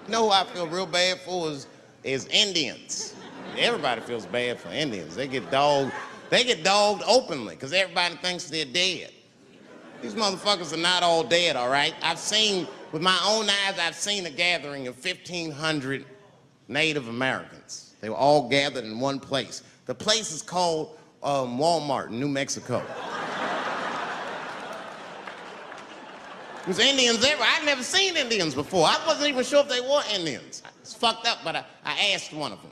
You know who I feel real bad for is Indians. Everybody feels bad for Indians. They get dogged openly because everybody thinks they're dead. These motherfuckers are not all dead, all right? With my own eyes, I've seen a gathering of 1,500 Native Americans. They were all gathered in one place. The place is called Walmart in New Mexico. There's Indians everywhere. I'd never seen Indians before. I wasn't even sure if they were Indians. It's fucked up, but I asked one of them.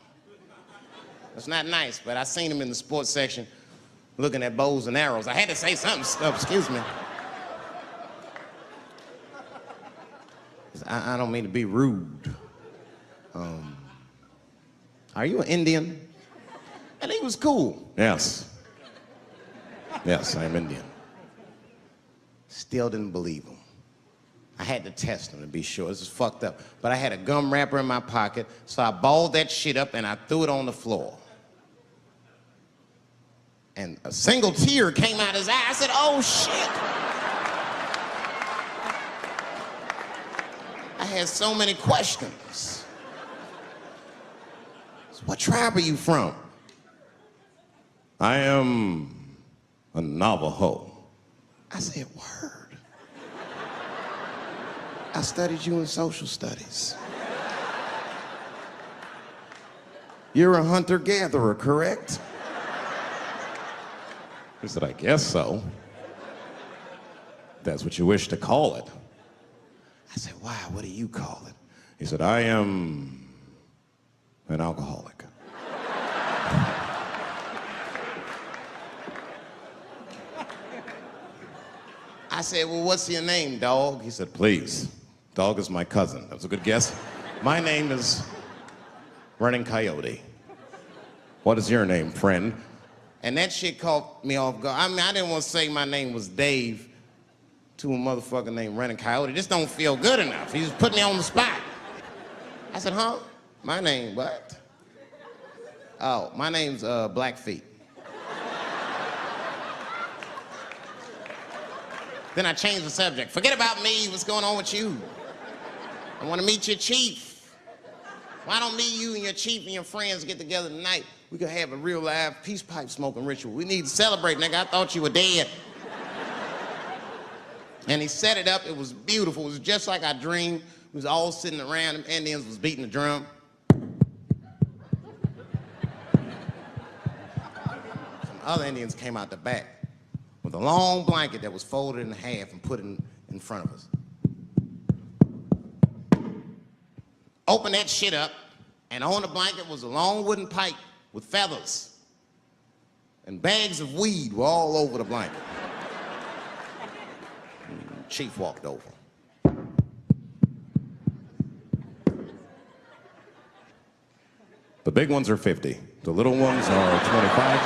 It's not nice, but I seen him in the sports section looking at bows and arrows. I had to say something. Excuse me. I don't mean to be rude. Are you an Indian? And he was cool. Yes. Yes, I'm Indian. Still didn't believe him. I had to test him to be sure. This is fucked up. But I had a gum wrapper in my pocket, so I balled that shit up and I threw it on the floor. And a single tear came out his eye. I said, oh shit. I had so many questions. So what tribe are you from? I am a Navajo. I said, word. I studied you in social studies. You're a hunter-gatherer, correct? He said, I guess so. That's what you wish to call it. I said, why? What do you call it? He said, I am an alcoholic. I said, well, what's your name, dog? He said, please. Dog is my cousin. That was a good guess. My name is Running Coyote. What is your name, friend? And that shit caught me off guard. I mean, I didn't want to say my name was Dave to a motherfucker named Running Coyote. This don't feel good enough. He just put me on the spot. I said, huh? My name, what? Oh, my name's Blackfeet. Then I changed the subject. Forget about me, what's going on with you? I want to meet your chief. Why don't me, you, and your chief and your friends get together tonight? We could have a real live peace pipe smoking ritual. We need to celebrate, nigga. I thought you were dead. And he set it up. It was beautiful. It was just like I dreamed. We was all sitting around. Them Indians was beating the drum. Some other Indians came out the back with a long blanket that was folded in half and put in front of us. Opened that shit up, and on the blanket was a long wooden pipe with feathers. And bags of weed were all over the blanket. Chief walked over. The big ones are 50. The little ones are 25.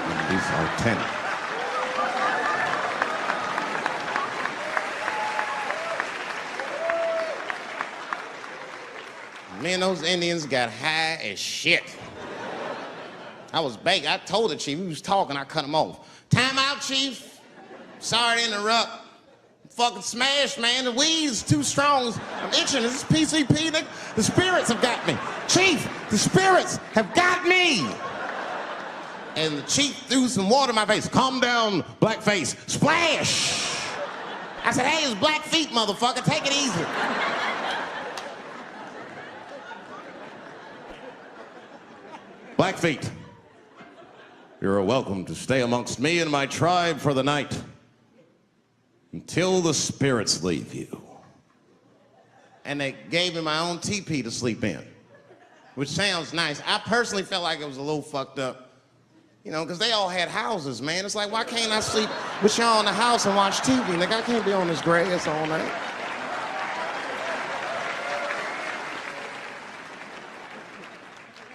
And these are 10. Me and those Indians got high as shit. I was baked. I told the chief, he was talking, I cut him off. Time out, chief. Sorry to interrupt. I'm fucking smashed, man. The weed's too strong. I'm itching. This is PCP. The spirits have got me. Chief, the spirits have got me. And the chief threw some water in my face. Calm down, blackface. Splash! I said, hey, it's Blackfeet, motherfucker. Take it easy. Blackfeet, you're welcome to stay amongst me and my tribe for the night until the spirits leave you. And they gave me my own teepee to sleep in, which sounds nice. I personally felt like it was a little fucked up, you know, because they all had houses, man. It's like, why can't I sleep with y'all in the house and watch TV? Nigga, I can't be on this grass all night.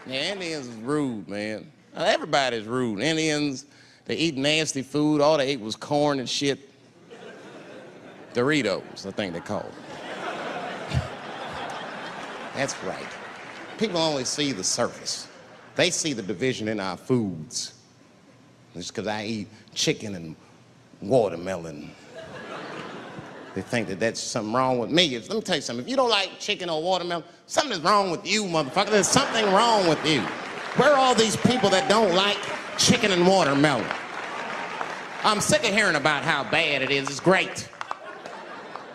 Yeah, Indians is rude, man. Everybody's rude. Indians, they eat nasty food. All they ate was corn and shit. Doritos, I think they call it. That's right. People only see the surface. They see the division in our foods. Just because I eat chicken and watermelon. They think that that's something wrong with me. Let me tell you something. If you don't like chicken or watermelon, something is wrong with you, motherfucker. There's something wrong with you. Where are all these people that don't like chicken and watermelon? I'm sick of hearing about how bad it is. It's great.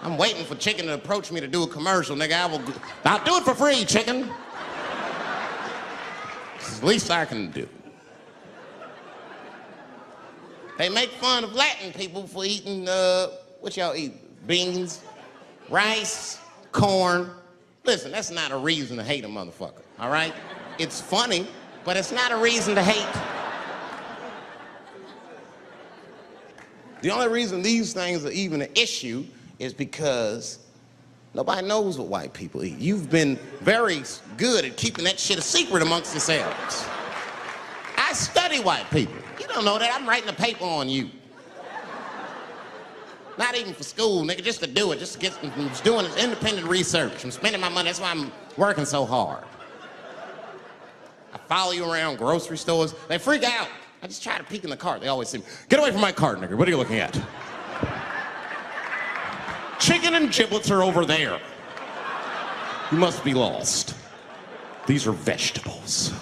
I'm waiting for chicken to approach me to do a commercial, nigga. I'll do it for free, chicken. It's the least I can do. They make fun of Latin people for eating, what y'all eat? Beans, rice, corn. Listen, that's not a reason to hate a motherfucker, all right? It's funny, but it's not a reason to hate. The only reason these things are even an issue is because nobody knows what white people eat. You've been very good at keeping that shit a secret amongst yourselves. I study white people. You don't know that. I'm writing a paper on you. Not even for school, nigga, just to do it, just to get, I'm just doing independent research. I'm spending my money, that's why I'm working so hard. I follow you around grocery stores. They freak out. I just try to peek in the cart. They always say, get away from my cart, nigga. What are you looking at? Chicken and giblets are over there. You must be lost. These are vegetables.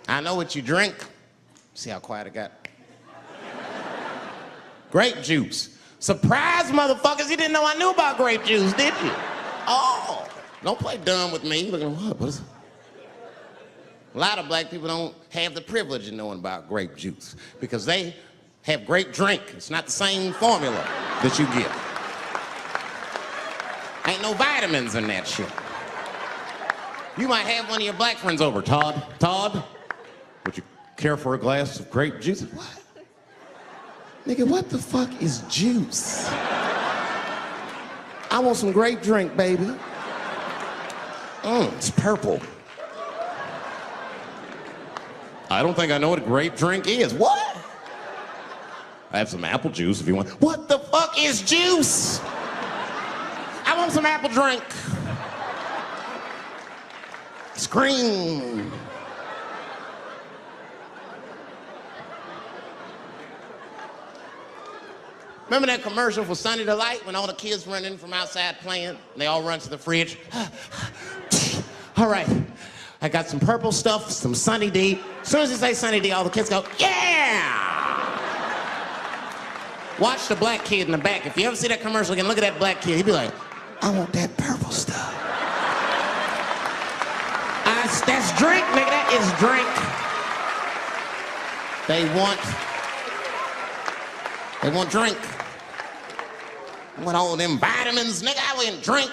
I know what you drink. See how quiet it got? Grape juice. Surprise, motherfuckers, you didn't know I knew about grape juice, did you? Oh, don't play dumb with me. Look at what is it? A lot of black people don't have the privilege of knowing about grape juice because they have grape drink. It's not the same formula that you get. Ain't no vitamins in that shit. You might have one of your black friends over, Todd. Todd, would you care for a glass of grape juice? What? Nigga, what the fuck is juice? I want some grape drink, baby. It's purple. I don't think I know what a grape drink is. What? I have some apple juice if you want. What the fuck is juice? I want some apple drink. Scream. Remember that commercial for Sunny Delight when all the kids run in from outside playing and they all run to the fridge? All right, I got some purple stuff, some Sunny D. As soon as you say Sunny D, all the kids go, yeah! Watch the black kid in the back. If you ever see that commercial again, look at that black kid. He'd be like, I want that purple stuff. That's drink, nigga, that is drink. They want drink. I want all them vitamins, nigga, I want drink.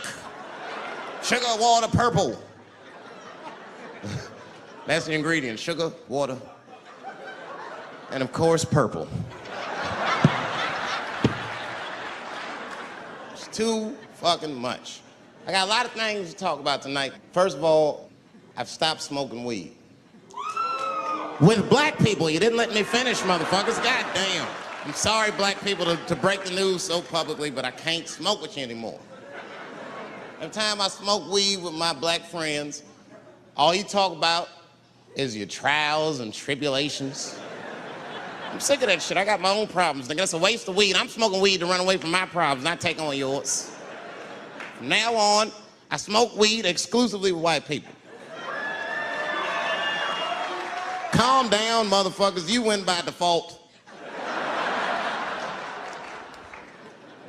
Sugar, water, purple. That's the ingredient, sugar, water, and of course, purple. It's too fucking much. I got a lot of things to talk about tonight. First of all, I've stopped smoking weed. With black people, you didn't let me finish, motherfuckers. God damn. I'm sorry, black people, to break the news so publicly, but I can't smoke with you anymore. Every time I smoke weed with my black friends, all you talk about is your trials and tribulations. I'm sick of that shit. I got my own problems, nigga. That's a waste of weed. I'm smoking weed to run away from my problems, not take on yours. From now on, I smoke weed exclusively with white people. Calm down, motherfuckers. You win by default.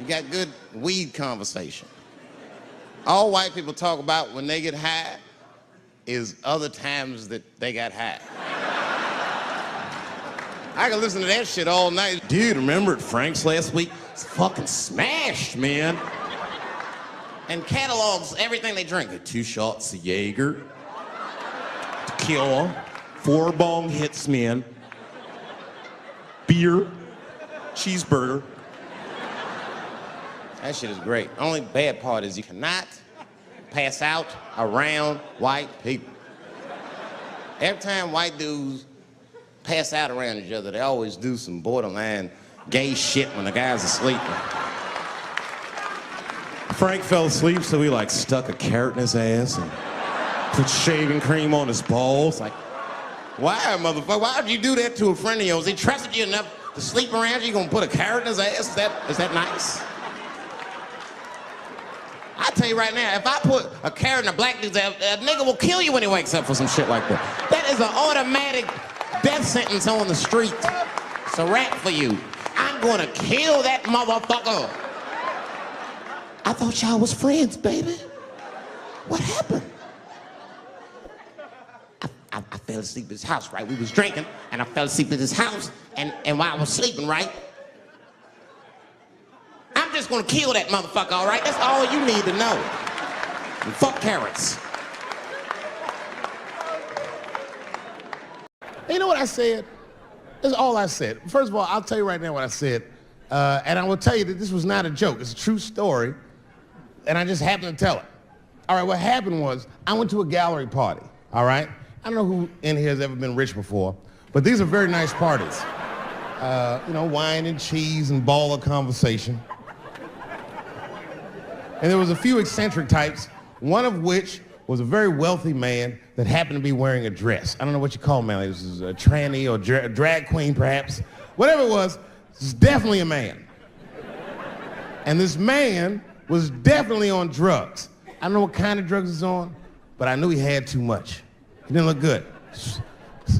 You got good weed conversation. All white people talk about when they get high is other times that they got high. I can listen to that shit all night. Dude, remember at Frank's last week? It's fucking smashed, man. And catalogs everything they drink. 2 shots of Jaeger, tequila, 4 bong hits, man, beer, cheeseburger. That shit is great. Only bad part is you cannot pass out around white people. Every time white dudes pass out around each other, they always do some borderline gay shit when the guy's asleep. Frank fell asleep, so we stuck a carrot in his ass and put shaving cream on his balls. Why, motherfucker? Why would you do that to a friend of yours? He trusted you enough to sleep around you? You gonna put a carrot in his ass? Is that nice? I tell you right now, if I put a carrot in a black dude's ass, a nigga will kill you when he wakes up for some shit like that. That is an automatic death sentence on the street. It's a rap for you. I'm gonna kill that motherfucker. I thought y'all was friends, baby. What happened? I fell asleep at his house, right? We was drinking, and I fell asleep at his house, and while I was sleeping, right? I'm just gonna kill that motherfucker, all right? That's all you need to know. And fuck carrots. You know what I said? That's all I said. First of all, I'll tell you right now what I said. And I will tell you that this was not a joke. It's a true story. And I just happened to tell it. All right, what happened was I went to a gallery party, all right? I don't know who in here has ever been rich before, but these are very nice parties. You know, wine and cheese and ball of conversation. And there was a few eccentric types, one of which was a very wealthy man that happened to be wearing a dress. I don't know what you call him, man. It was a tranny or drag queen, perhaps. Whatever it was definitely a man. And this man was definitely on drugs. I don't know what kind of drugs he's on, but I knew he had too much. He didn't look good. It's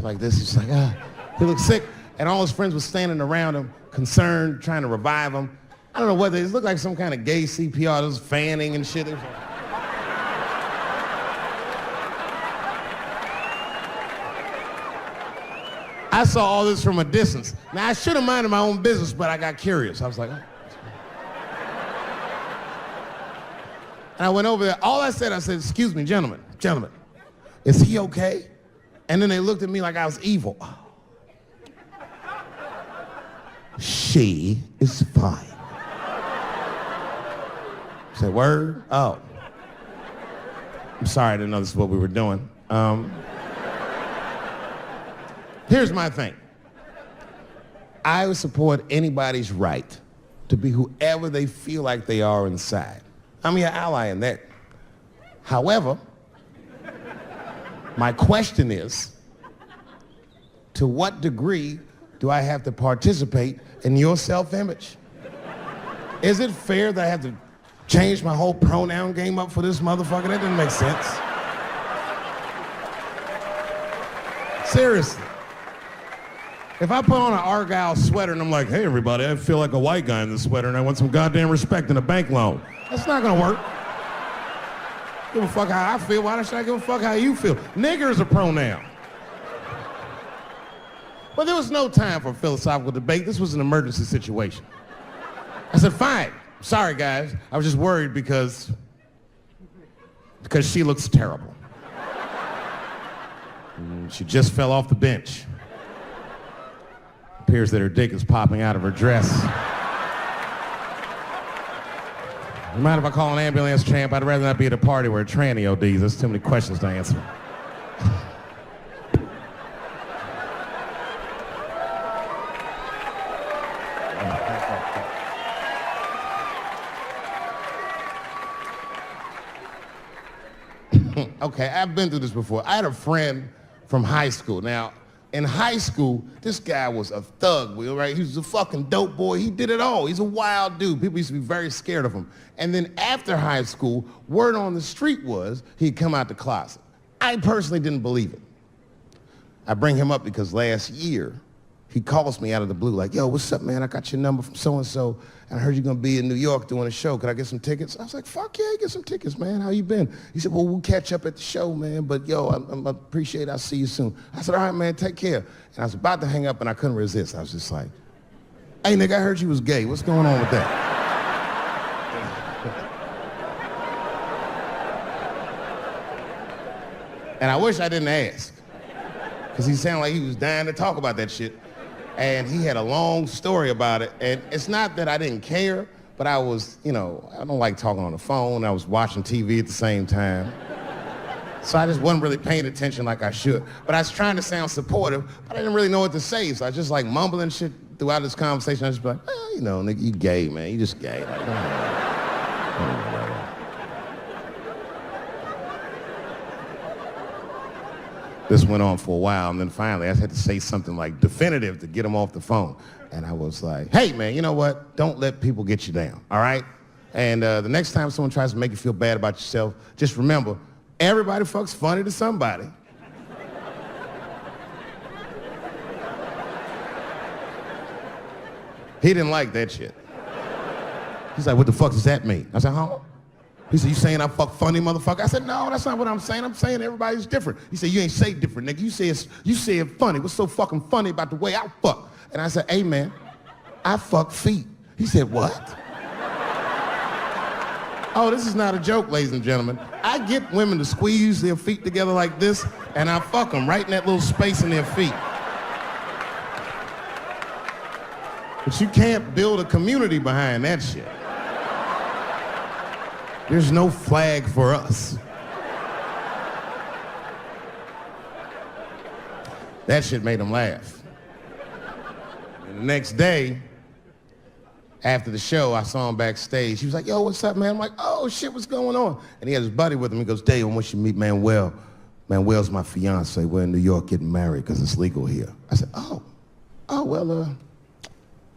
like this, he's like, he looked sick. And all his friends were standing around him, concerned, trying to revive him. I don't know whether it looked like some kind of gay CPR. There was fanning and shit. I saw all this from a distance. Now, I should have minded my own business, but I got curious. I was like, oh. And I went over there. All I said, excuse me, gentlemen, is he okay? And then they looked at me like I was evil. Oh. She is fine. I said, word? Oh. I'm sorry, I didn't know this is what we were doing. Here's my thing. I would support anybody's right to be whoever they feel like they are inside. I'm your ally in that. However, my question is, to what degree do I have to participate in your self-image? Is it fair that I have to change my whole pronoun game up for this motherfucker? That doesn't make sense. Seriously. If I put on an Argyle sweater and I'm like, hey everybody, I feel like a white guy in this sweater and I want some goddamn respect and a bank loan. That's not gonna work. Give a fuck how I feel. Why should I give a fuck how you feel? Nigger is a pronoun. But there was no time for philosophical debate. This was an emergency situation. I said, fine. Sorry, guys. I was just worried because she looks terrible. She just fell off the bench. Appears that her dick is popping out of her dress. You mind if I call an ambulance, champ? I'd rather not be at a party where a tranny ODs. There's too many questions to answer. Okay, I've been through this before. I had a friend from high school. Now, in high school, this guy was a thug, right? He was a fucking dope boy. He did it all. He's a wild dude. People used to be very scared of him. And then after high school, word on the street was he'd come out the closet. I personally didn't believe it. I bring him up because last year, he calls me out of the blue like, yo, what's up, man? I got your number from so-and-so, and I heard you're gonna be in New York doing a show. Could I get some tickets? I was like, fuck yeah, get some tickets, man. How you been? He said, well, we'll catch up at the show, man, but yo, I appreciate it. I'll see you soon. I said, all right, man, take care. And I was about to hang up, and I couldn't resist. I was just like, hey, nigga, I heard you was gay. What's going on with that? And I wish I didn't ask, because he sounded like he was dying to talk about that shit. And he had a long story about it. And it's not that I didn't care, but I was, I don't like talking on the phone. I was watching TV at the same time. So I just wasn't really paying attention like I should. But I was trying to sound supportive, but I didn't really know what to say. So I was just like mumbling shit throughout this conversation. I was just like, well, nigga, you gay, man. You just gay. Like, This went on for a while, and then finally I had to say something like definitive to get him off the phone. And I was like, hey, man, you know what? Don't let people get you down, all right? And the next time someone tries to make you feel bad about yourself, just remember, everybody fucks funny to somebody. He didn't like that shit. He's like, what the fuck does that mean? I said, huh? He said, you saying I fuck funny, motherfucker? I said, no, that's not what I'm saying. I'm saying everybody's different. He said, you ain't say different, nigga. You say it funny. What's so fucking funny about the way I fuck? And I said, hey, man, I fuck feet. He said, what? Oh, this is not a joke, ladies and gentlemen. I get women to squeeze their feet together like this, and I fuck them right in that little space in their feet. But you can't build a community behind that shit. There's no flag for us. That shit made him laugh. And the next day, after the show, I saw him backstage. He was like, yo, what's up, man? I'm like, oh, shit, what's going on? And he had his buddy with him. He goes, Dave, I want you to meet Manuel. Manuel's my fiance. We're in New York getting married because it's legal here. I said, well,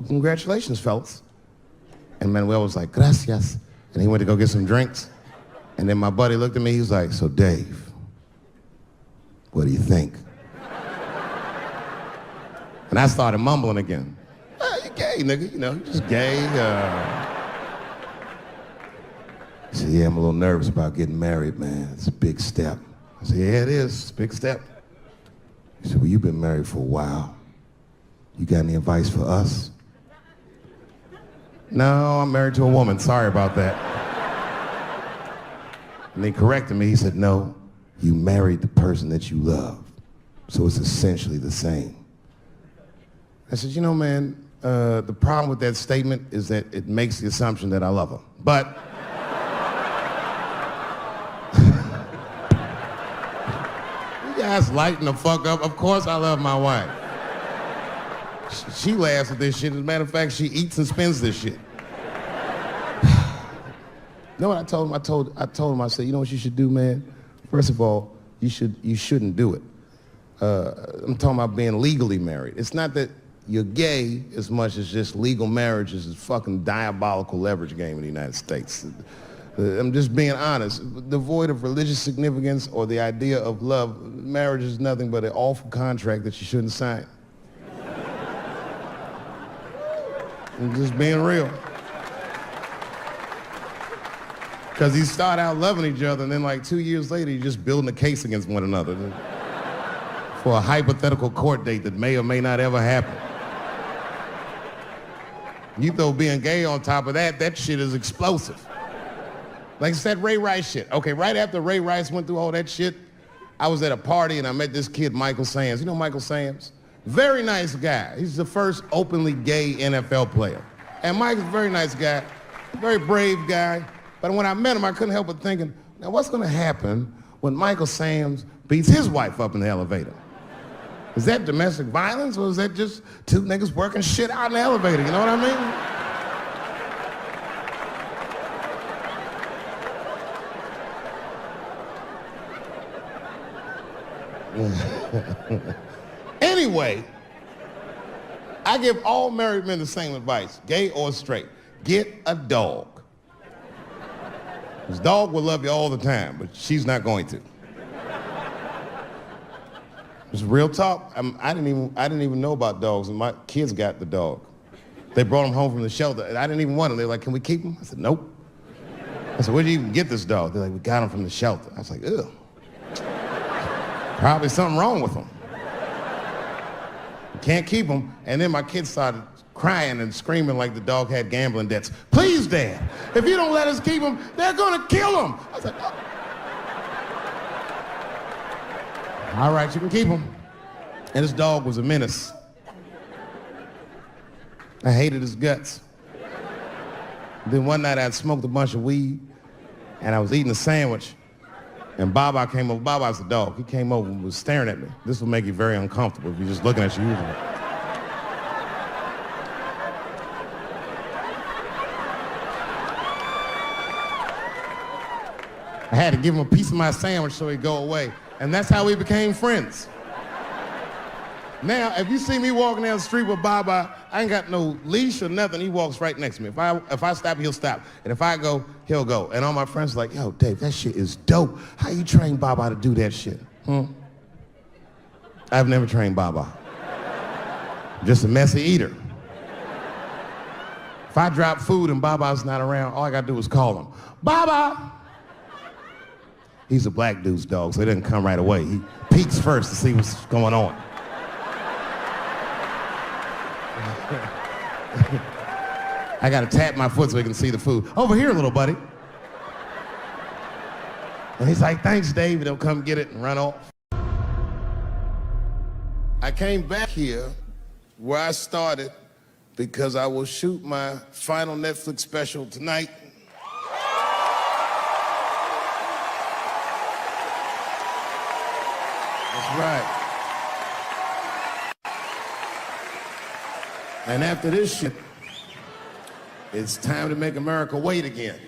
congratulations, fellas. And Manuel was like, gracias. And he went to go get some drinks. And then my buddy looked at me, he was like, so Dave, what do you think? And I started mumbling again. You gay, nigga, you know, you just gay. He said, yeah, I'm a little nervous about getting married, man. It's a big step. I said, yeah, it is. It's a big step. He said, well, you've been married for a while. You got any advice for us? No, I'm married to a woman. Sorry about that. And he corrected me. He said, no, you married the person that you love. So it's essentially the same. I said, you know, man, the problem with that statement is that it makes the assumption that I love her. But you guys lighten the fuck up. Of course I love my wife. She laughs at this shit. As a matter of fact, she eats and spends this shit. You know what I told him? I told him, I said, you know what you should do, man? First of all, you shouldn't do it. I'm talking about being legally married. It's not that you're gay as much as just legal marriage is a fucking diabolical leverage game in the United States. I'm just being honest. Devoid of religious significance or the idea of love, marriage is nothing but an awful contract that you shouldn't sign. I'm just being real. Because you start out loving each other, and then like 2 years later, you're just building a case against one another for a hypothetical court date that may or may not ever happen. You throw being gay on top of that, that shit is explosive. Like I said, Ray Rice shit. Okay, right after Ray Rice went through all that shit, I was at a party and I met this kid, Michael Samms. You know Michael Samms? Very nice guy. He's the first openly gay NFL player. And Mike's a very nice guy, very brave guy. But when I met him, I couldn't help but thinking, now what's gonna happen when Michael Samms beats his wife up in the elevator? Is that domestic violence, or is that just two niggas working shit out in the elevator? You know what I mean? Anyway, I give all married men the same advice, gay or straight. Get a dog. This dog will love you all the time, but she's not going to. It's real talk. I didn't even know about dogs, and my kids got the dog. They brought him home from the shelter, and I didn't even want him. They were like, can we keep him? I said, nope. I said, where'd you even get this dog? They're like, we got him from the shelter. I was like, ugh. Probably something wrong with him. Can't keep him. And then my kids started crying and screaming like the dog had gambling debts. Please, Dad, if you don't let us keep him, they're gonna kill him. I was like, oh. All right, you can keep him. And this dog was a menace. I hated his guts. Then one night I'd smoked a bunch of weed and I was eating a sandwich and Baba came over. Baba's the dog. He came over and was staring at me. This will make you very uncomfortable if you're just looking at you usually. I had to give him a piece of my sandwich so he'd go away. And that's how we became friends. Now, if you see me walking down the street with Baba, I ain't got no leash or nothing. He walks right next to me. If I stop, he'll stop. And if I go, he'll go. And all my friends are like, yo, Dave, that shit is dope. How you train Baba to do that shit? I've never trained Baba. I'm just a messy eater. If I drop food and Baba's not around, all I gotta do is call him. Baba! He's a black dude's dog, so he doesn't come right away. He peeks first to see what's going on. I gotta tap my foot so he can see the food. Over here, little buddy. And he's like, thanks, Dave. He'll come get it and run off. I came back here where I started because I will shoot my final Netflix special tonight. That's right. And after this shit, it's time to make America wait again.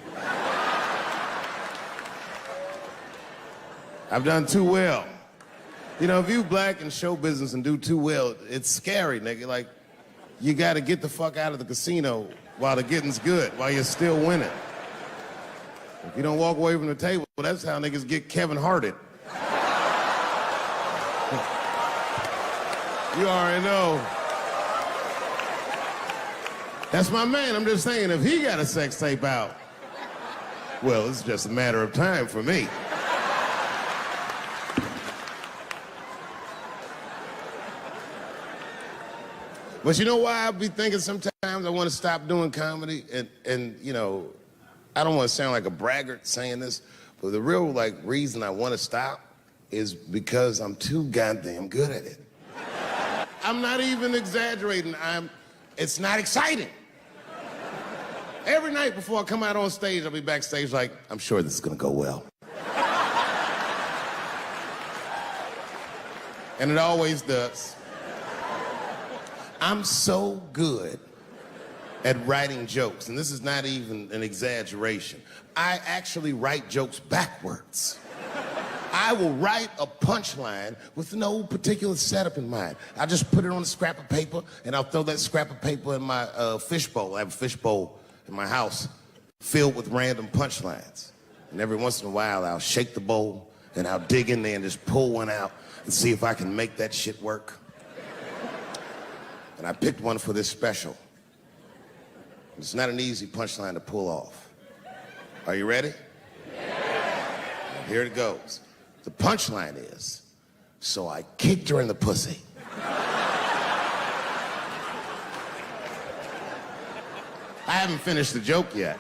I've done too well. You know, if you black in show business and do too well, it's scary, nigga. Like, you gotta get the fuck out of the casino while the getting's good, while you're still winning. If you don't walk away from the table, well, that's how niggas get Kevin Harted. You already know. That's my man. I'm just saying, if he got a sex tape out, well, it's just a matter of time for me. But you know why I be thinking sometimes I want to stop doing comedy? And you know, I don't want to sound like a braggart saying this, but the real reason I want to stop is because I'm too goddamn good at it. I'm not even exaggerating. It's not exciting. Every night before I come out on stage, I'll be backstage like, I'm sure this is gonna go well. And it always does. I'm so good at writing jokes, and this is not even an exaggeration. I actually write jokes backwards. I will write a punchline with no particular setup in mind. I just put it on a scrap of paper, and I'll throw that scrap of paper in my fishbowl. I have a fishbowl in my house filled with random punchlines. And every once in a while, I'll shake the bowl, and I'll dig in there and just pull one out and see if I can make that shit work. And I picked one for this special. It's not an easy punchline to pull off. Are you ready? Yeah. Here it goes. The punchline is, so I kicked her in the pussy. I haven't finished the joke yet.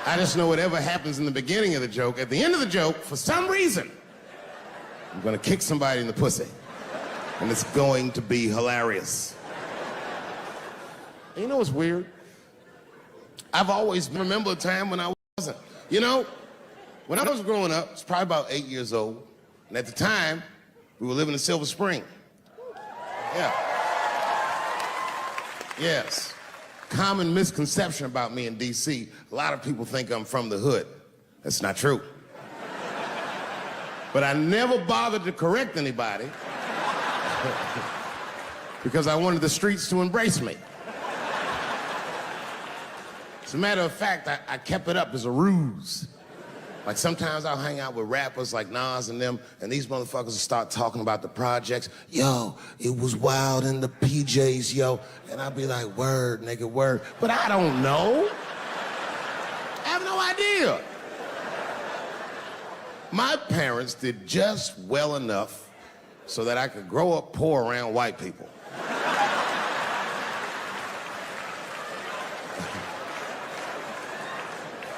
I just know whatever happens in the beginning of the joke, at the end of the joke, for some reason, I'm gonna kick somebody in the pussy. And it's going to be hilarious. And you know what's weird? I've always remembered a time when I wasn't. You know, when I was growing up, I was probably about 8 years old, and at the time, we were living in Silver Spring. Yeah. Yes. Common misconception about me in D.C., a lot of people think I'm from the hood. That's not true. But I never bothered to correct anybody because I wanted the streets to embrace me. As a matter of fact, I kept it up as a ruse. Like sometimes I'll hang out with rappers like Nas and them, and these motherfuckers will start talking about the projects. Yo, it was wild in the PJs, yo. And I'll be like, word, nigga, word. But I don't know. I have no idea. My parents did just well enough so that I could grow up poor around white people.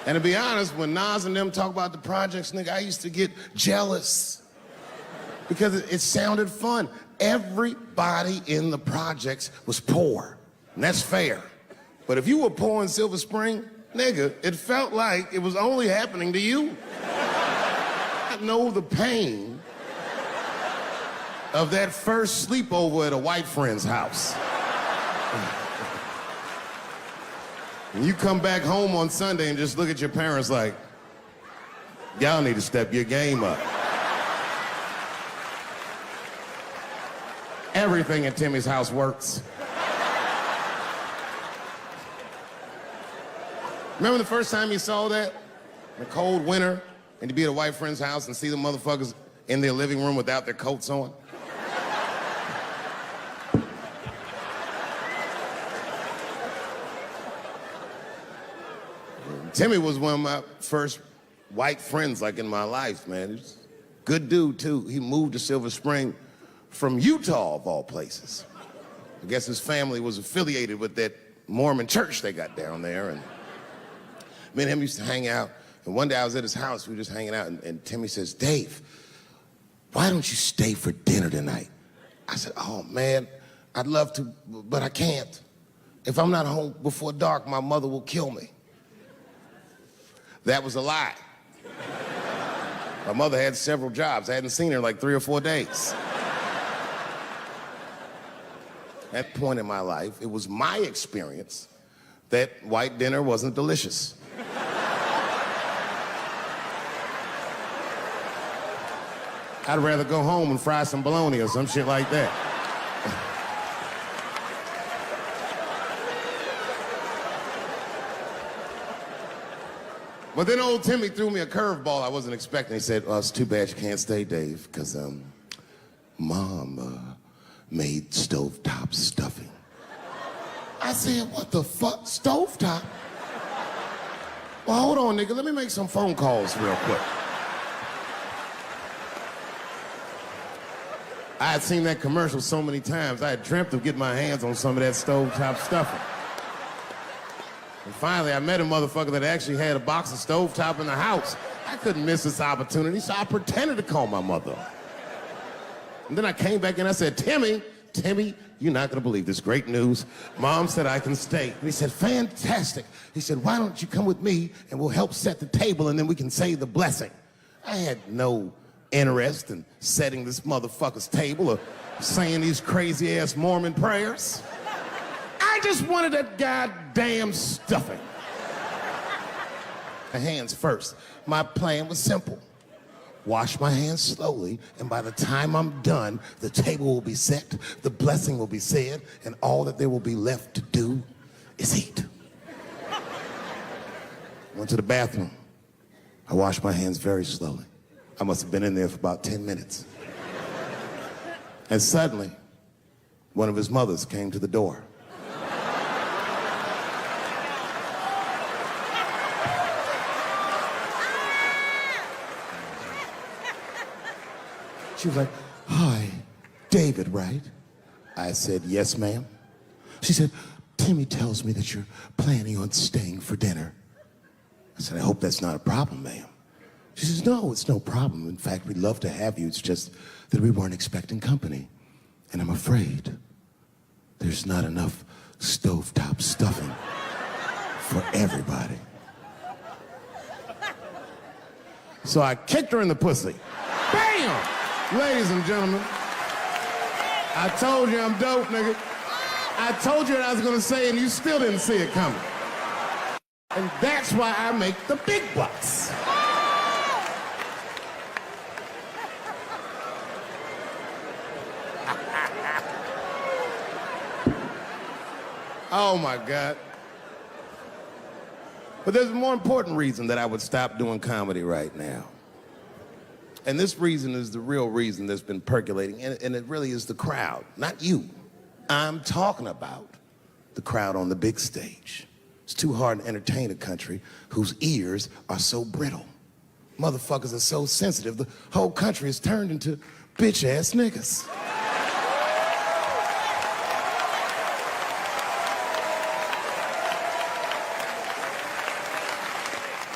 And to be honest, when Nas and them talk about the projects, nigga, I used to get jealous because it sounded fun. Everybody in the projects was poor, and that's fair. But if you were poor in Silver Spring, nigga, it felt like it was only happening to you. I know the pain of that first sleepover at a white friend's house. And you come back home on Sunday and just look at your parents like, y'all need to step your game up. Everything at Timmy's house works. Remember the first time you saw that? In a cold winter, and you'd be at a white friend's house and see the motherfuckers in their living room without their coats on? Timmy was one of my first white friends, like, in my life, man. He was a good dude, too. He moved to Silver Spring from Utah, of all places. I guess his family was affiliated with that Mormon church they got down there, and me and him used to hang out. And one day I was at his house, we were just hanging out, and Timmy says, "Dave, why don't you stay for dinner tonight?" I said, "Oh, man, I'd love to, but I can't. If I'm not home before dark, my mother will kill me." That was a lie. My mother had several jobs. I hadn't seen her in like 3 or 4 days. At that point in my life, it was my experience that white dinner wasn't delicious. I'd rather go home and fry some bologna or some shit like that. But then old Timmy threw me a curveball I wasn't expecting. He said, "Well, it's too bad you can't stay, Dave, because Mom made stovetop stuffing." I said, "What the fuck? Stovetop?" Well, hold on, nigga. Let me make some phone calls real quick. I had seen that commercial so many times, I had dreamt of getting my hands on some of that stovetop stuffing. And finally, I met a motherfucker that actually had a box of stovetop in the house. I couldn't miss this opportunity, so I pretended to call my mother. And then I came back and I said, Timmy, you're not gonna believe this great news. Mom said I can stay." And he said, "Fantastic." He said, "Why don't you come with me and we'll help set the table and then we can say the blessing." I had no interest in setting this motherfucker's table or saying these crazy-ass Mormon prayers. I just wanted that goddamn stuffing. My hands first. My plan was simple. Wash my hands slowly, and by the time I'm done, the table will be set, the blessing will be said, and all that there will be left to do is eat. Went to the bathroom. I washed my hands very slowly. I must have been in there for about 10 minutes. And suddenly, one of his mothers came to the door. She was like, "Hi, David, right?" I said, "Yes, ma'am." She said, "Timmy tells me that you're planning on staying for dinner." I said, "I hope that's not a problem, ma'am." She says, "No, it's no problem. In fact, we'd love to have you. It's just that we weren't expecting company. And I'm afraid there's not enough stovetop stuffing for everybody." So I kicked her in the pussy. Bam! Ladies and gentlemen, I told you I'm dope, nigga. I told you what I was gonna say and you still didn't see it coming. And that's why I make the big bucks. Oh my God. But there's a more important reason that I would stop doing comedy right now. And this reason is the real reason that's been percolating, and it really is the crowd, not you. I'm talking about the crowd on the big stage. It's too hard to entertain a country whose ears are so brittle. Motherfuckers are so sensitive, the whole country is turned into bitch-ass niggas.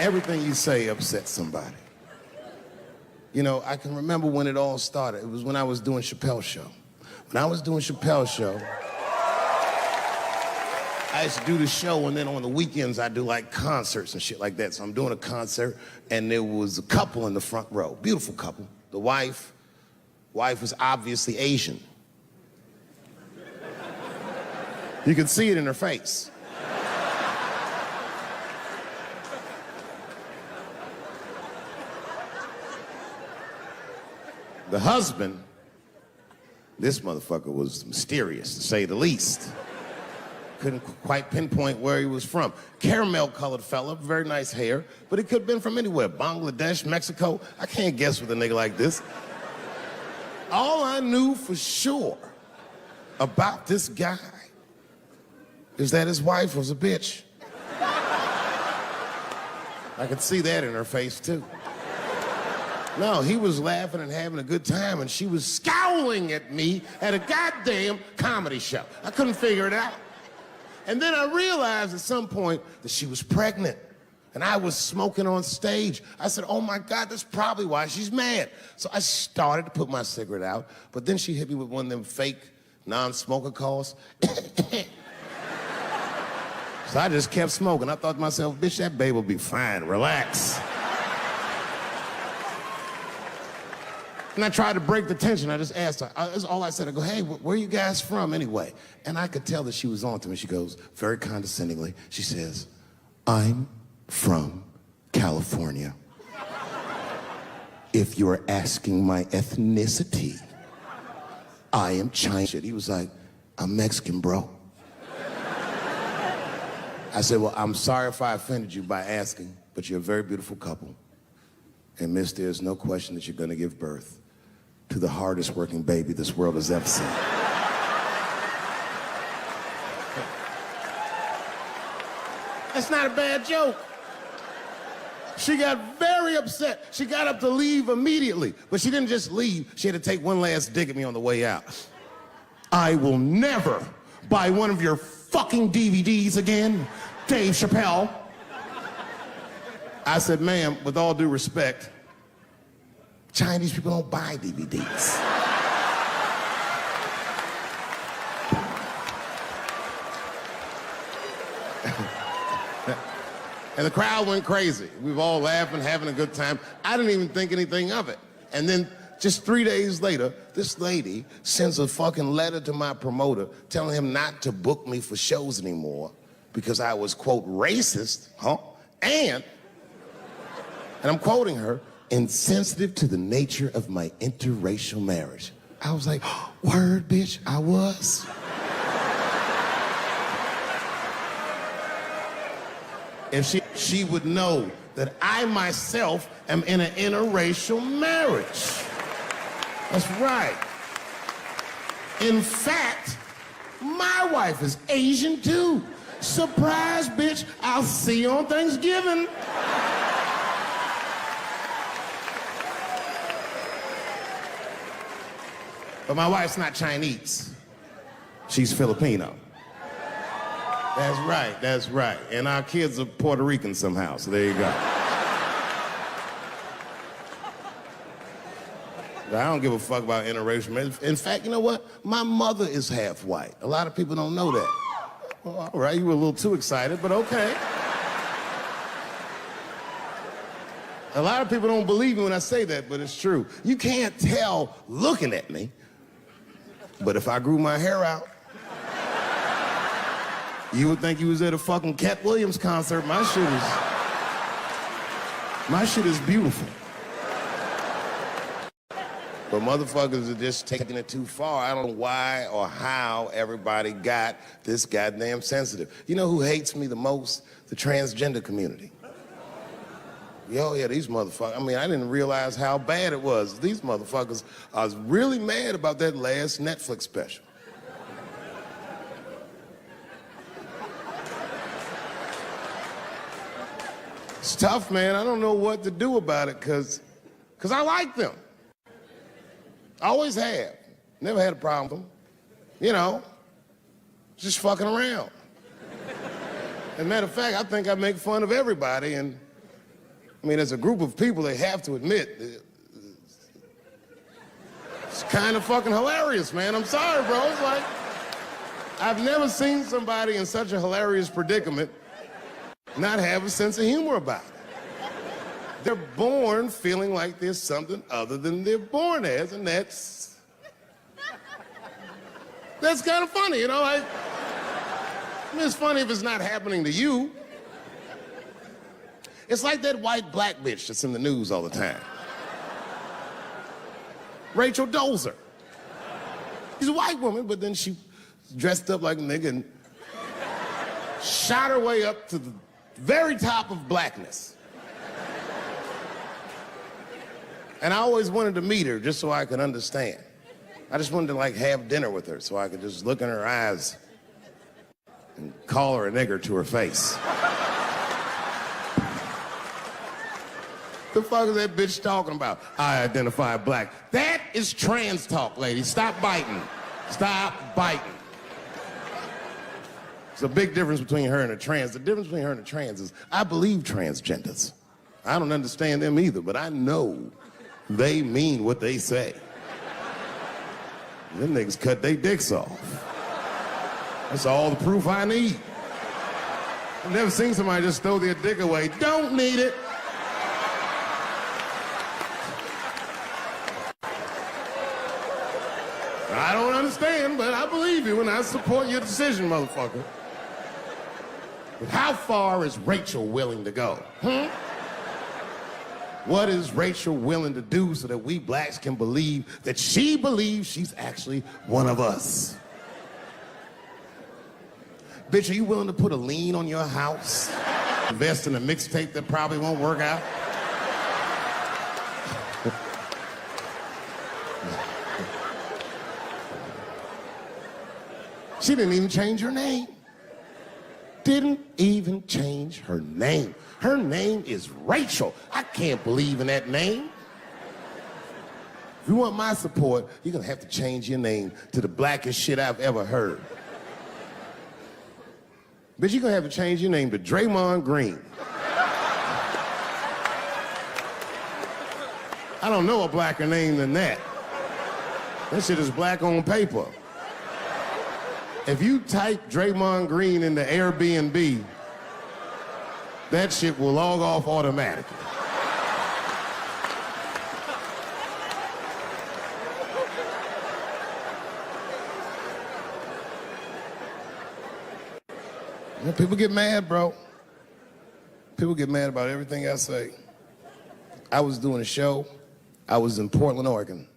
Everything you say upsets somebody. You know, I can remember when it all started. It was when I was doing Chappelle's show. When I was doing Chappelle's show, I used to do the show, and then on the weekends, I do like concerts and shit like that. So I'm doing a concert, and there was a couple in the front row, beautiful couple. The wife was obviously Asian. You could see it in her face. The husband This motherfucker was mysterious, to say the least. Couldn't quite pinpoint where he was from. Caramel-colored fella, very nice hair, but he could have been from anywhere. Bangladesh, Mexico. I can't guess with a nigga like this. All I knew for sure about this guy is that his wife was a bitch. I could see that in her face, too. No, he was laughing and having a good time, and she was scowling at me at a goddamn comedy show. I couldn't figure it out. And then I realized at some point that she was pregnant, and I was smoking on stage. I said, oh my God, that's probably why she's mad. So I started to put my cigarette out, but then she hit me with one of them fake non-smoker calls. So I just kept smoking. I thought to myself, bitch, that baby will be fine, relax. And I tried to break the tension. I just asked her. That's all I said. I go, hey, where are you guys from anyway? And I could tell that she was on to me. She goes, very condescendingly, she says, I'm from California. If you're asking my ethnicity, I am Chinese. He was like, I'm Mexican, bro. I said, well, I'm sorry if I offended you by asking, but you're a very beautiful couple. And miss, there's no question that you're gonna give birth to the hardest working baby this world has ever seen. That's not a bad joke. She got very upset. She got up to leave immediately, but she didn't just leave. She had to take one last dig at me on the way out. I will never buy one of your fucking DVDs again, Dave Chappelle. I said, ma'am, with all due respect, Chinese people don't buy DVDs. And the crowd went crazy. We were all laughing, having a good time. I didn't even think anything of it. And then just 3 days later, this lady sends a fucking letter to my promoter telling him not to book me for shows anymore because I was, quote, racist, and I'm quoting her, insensitive to the nature of my interracial marriage. I was like, word, bitch, I was. If she would know that I myself am in an interracial marriage. That's right. In fact, my wife is Asian too. Surprise, bitch, I'll see you on Thanksgiving. But my wife's not Chinese. She's Filipino. That's right, that's right. And our kids are Puerto Rican somehow, so there you go. But I don't give a fuck about interracial marriage. In fact, you know what? My mother is half white. A lot of people don't know that. Well, all right, you were a little too excited, but okay. A lot of people don't believe me when I say that, but it's true. You can't tell looking at me, but if I grew my hair out, you would think you was at a fucking Cat Williams concert. My shit is beautiful. But motherfuckers are just taking it too far. I don't know why or how everybody got this goddamn sensitive. You know who hates me the most? The transgender community. Yo, yeah, these motherfuckers. I mean, I didn't realize how bad it was. These motherfuckers are really mad about that last Netflix special. It's tough, man. I don't know what to do about it because I like them. I always have. Never had a problem with them. You know, just fucking around. As a matter of fact, I think I make fun of everybody. And I mean, as a group of people, they have to admit, it's kind of fucking hilarious, man. I'm sorry, bro. It's like, I've never seen somebody in such a hilarious predicament not have a sense of humor about it. They're born feeling like there's something other than they're born as, and that's kind of funny, you know? I mean, it's funny if it's not happening to you. It's like that white black bitch that's in the news all the time. Rachel Dolezal. She's a white woman, but then she dressed up like a nigga and shot her way up to the very top of blackness. And I always wanted to meet her just so I could understand. I just wanted to like have dinner with her so I could just look in her eyes and call her a nigger to her face. The fuck is that bitch talking about? I identify black. That is trans talk, lady. Stop biting. Stop biting. There's a big difference between her and a trans. The difference between her and a trans is I believe transgenders. I don't understand them either, but I know they mean what they say. Them niggas cut their dicks off. That's all the proof I need. I've never seen somebody just throw their dick away. Don't need it. I don't understand, but I believe you and I support your decision, motherfucker. But how far is Rachel willing to go? What is Rachel willing to do so that we blacks can believe that she believes she's actually one of us? Bitch, are you willing to put a lien on your house? Invest in a mixtape that probably won't work out? She didn't even change her name. Didn't even change her name. Her name is Rachel. I can't believe in that name. If you want my support, you're gonna have to change your name to the blackest shit I've ever heard. Bitch, you're gonna have to change your name to Draymond Green. I don't know a blacker name than that. That shit is black on paper. If you type Draymond Green into Airbnb, that shit will log off automatically. You know, people get mad, bro. People get mad about everything I say. I was doing a show. I was in Portland, Oregon,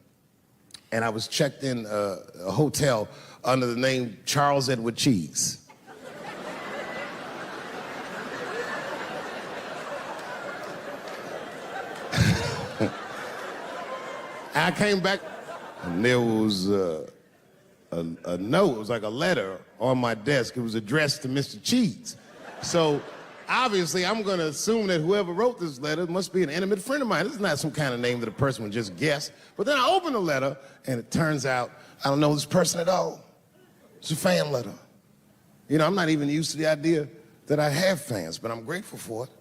and I was checked in a hotel under the name Charles Edward Cheese. I came back, and there was a note. It was like a letter on my desk. It was addressed to Mr. Cheese. So obviously, I'm going to assume that whoever wrote this letter must be an intimate friend of mine. This is not some kind of name that a person would just guess. But then I open the letter, and it turns out I don't know this person at all. It's a fan letter. You know, I'm not even used to the idea that I have fans, but I'm grateful for it.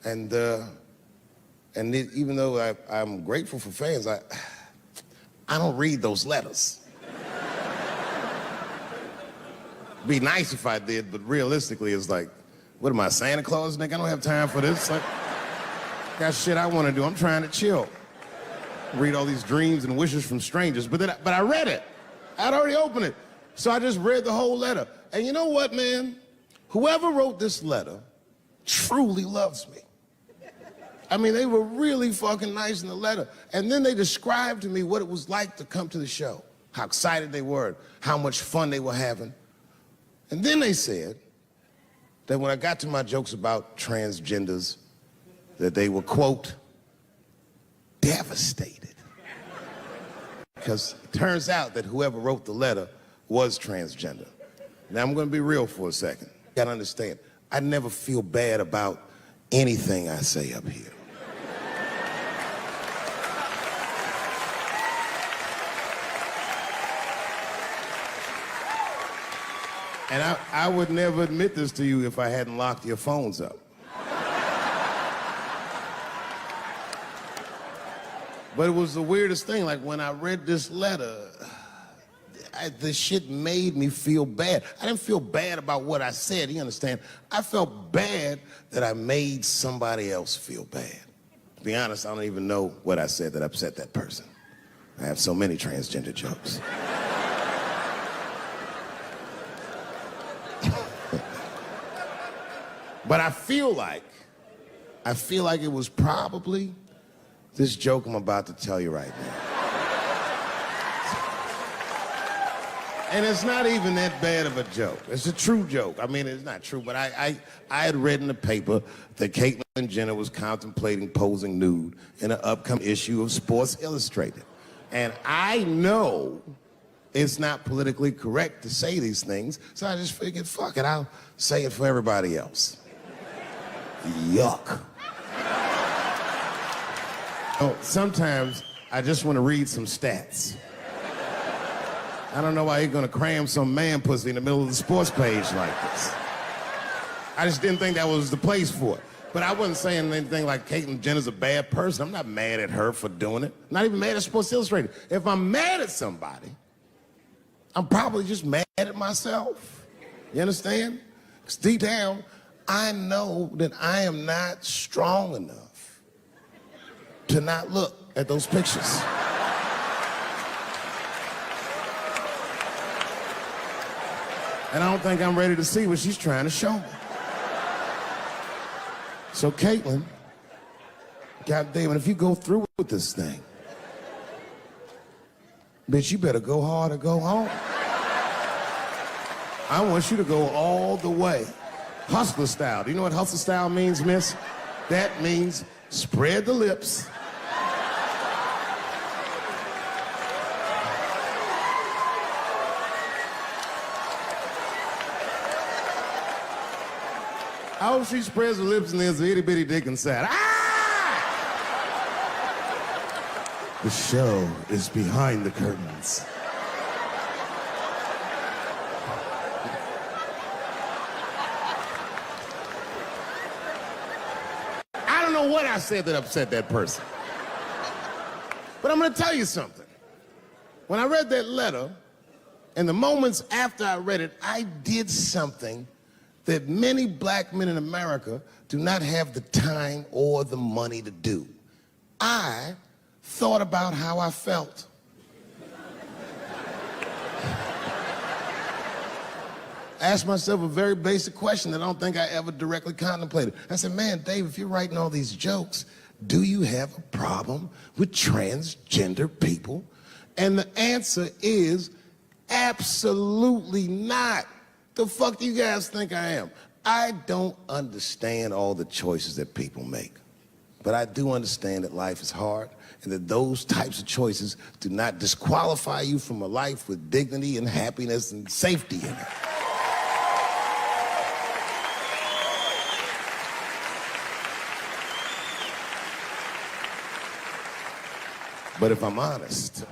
And even though I'm grateful for fans, I don't read those letters. Be nice if I did, but realistically, it's like, what am I, Santa Claus, nigga? I don't have time for this. Like, got shit I want to do. I'm trying to chill. Read all these dreams and wishes from strangers, but I read it. I'd already opened it. So I just read the whole letter. And you know what, man? Whoever wrote this letter truly loves me. I mean, they were really fucking nice in the letter. And then they described to me what it was like to come to the show, how excited they were, how much fun they were having. And then they said that when I got to my jokes about transgenders, that they were, quote, devastated. Because it turns out that whoever wrote the letter was transgender. Now, I'm going to be real for a second. You got to understand, I never feel bad about anything I say up here. And I would never admit this to you if I hadn't locked your phones up. But it was the weirdest thing. Like, when I read this letter, the shit made me feel bad. I didn't feel bad about what I said, you understand? I felt bad that I made somebody else feel bad. To be honest, I don't even know what I said that upset that person. I have so many transgender jokes. But I feel like it was probably this joke I'm about to tell you right now. And it's not even that bad of a joke. It's a true joke. I mean, it's not true, but I had read in the paper that Caitlyn Jenner was contemplating posing nude in an upcoming issue of Sports Illustrated. And I know it's not politically correct to say these things, so I just figured, fuck it, I'll say it for everybody else. Yuck. Oh, sometimes I just want to read some stats. I don't know why you're gonna cram some man pussy in the middle of the sports page like this. I just didn't think that was the place for it. But I wasn't saying anything like Caitlyn Jenner's a bad person. I'm not mad at her for doing it. I'm not even mad at Sports Illustrated. If I'm mad at somebody, I'm probably just mad at myself. You understand? Because deep down, I know that I am not strong enough to not look at those pictures. And I don't think I'm ready to see what she's trying to show me. So Caitlyn, goddamn it, if you go through with this thing, bitch, you better go hard or go home. I want you to go all the way. Hustler style. Do you know what hustler style means, miss? That means spread the lips. I hope she spreads her lips and there's an itty bitty dick inside. Ah! The show is behind the curtains. I don't know what I said that upset that person. But I'm gonna tell you something. When I read that letter, and the moments after I read it, I did something that many black men in America do not have the time or the money to do. I thought about how I felt. I asked myself a very basic question that I don't think I ever directly contemplated. I said, man, Dave, if you're writing all these jokes, do you have a problem with transgender people? And the answer is absolutely not. The fuck do you guys think I am? I don't understand all the choices that people make. But I do understand that life is hard and that those types of choices do not disqualify you from a life with dignity and happiness and safety in it. But if I'm honest,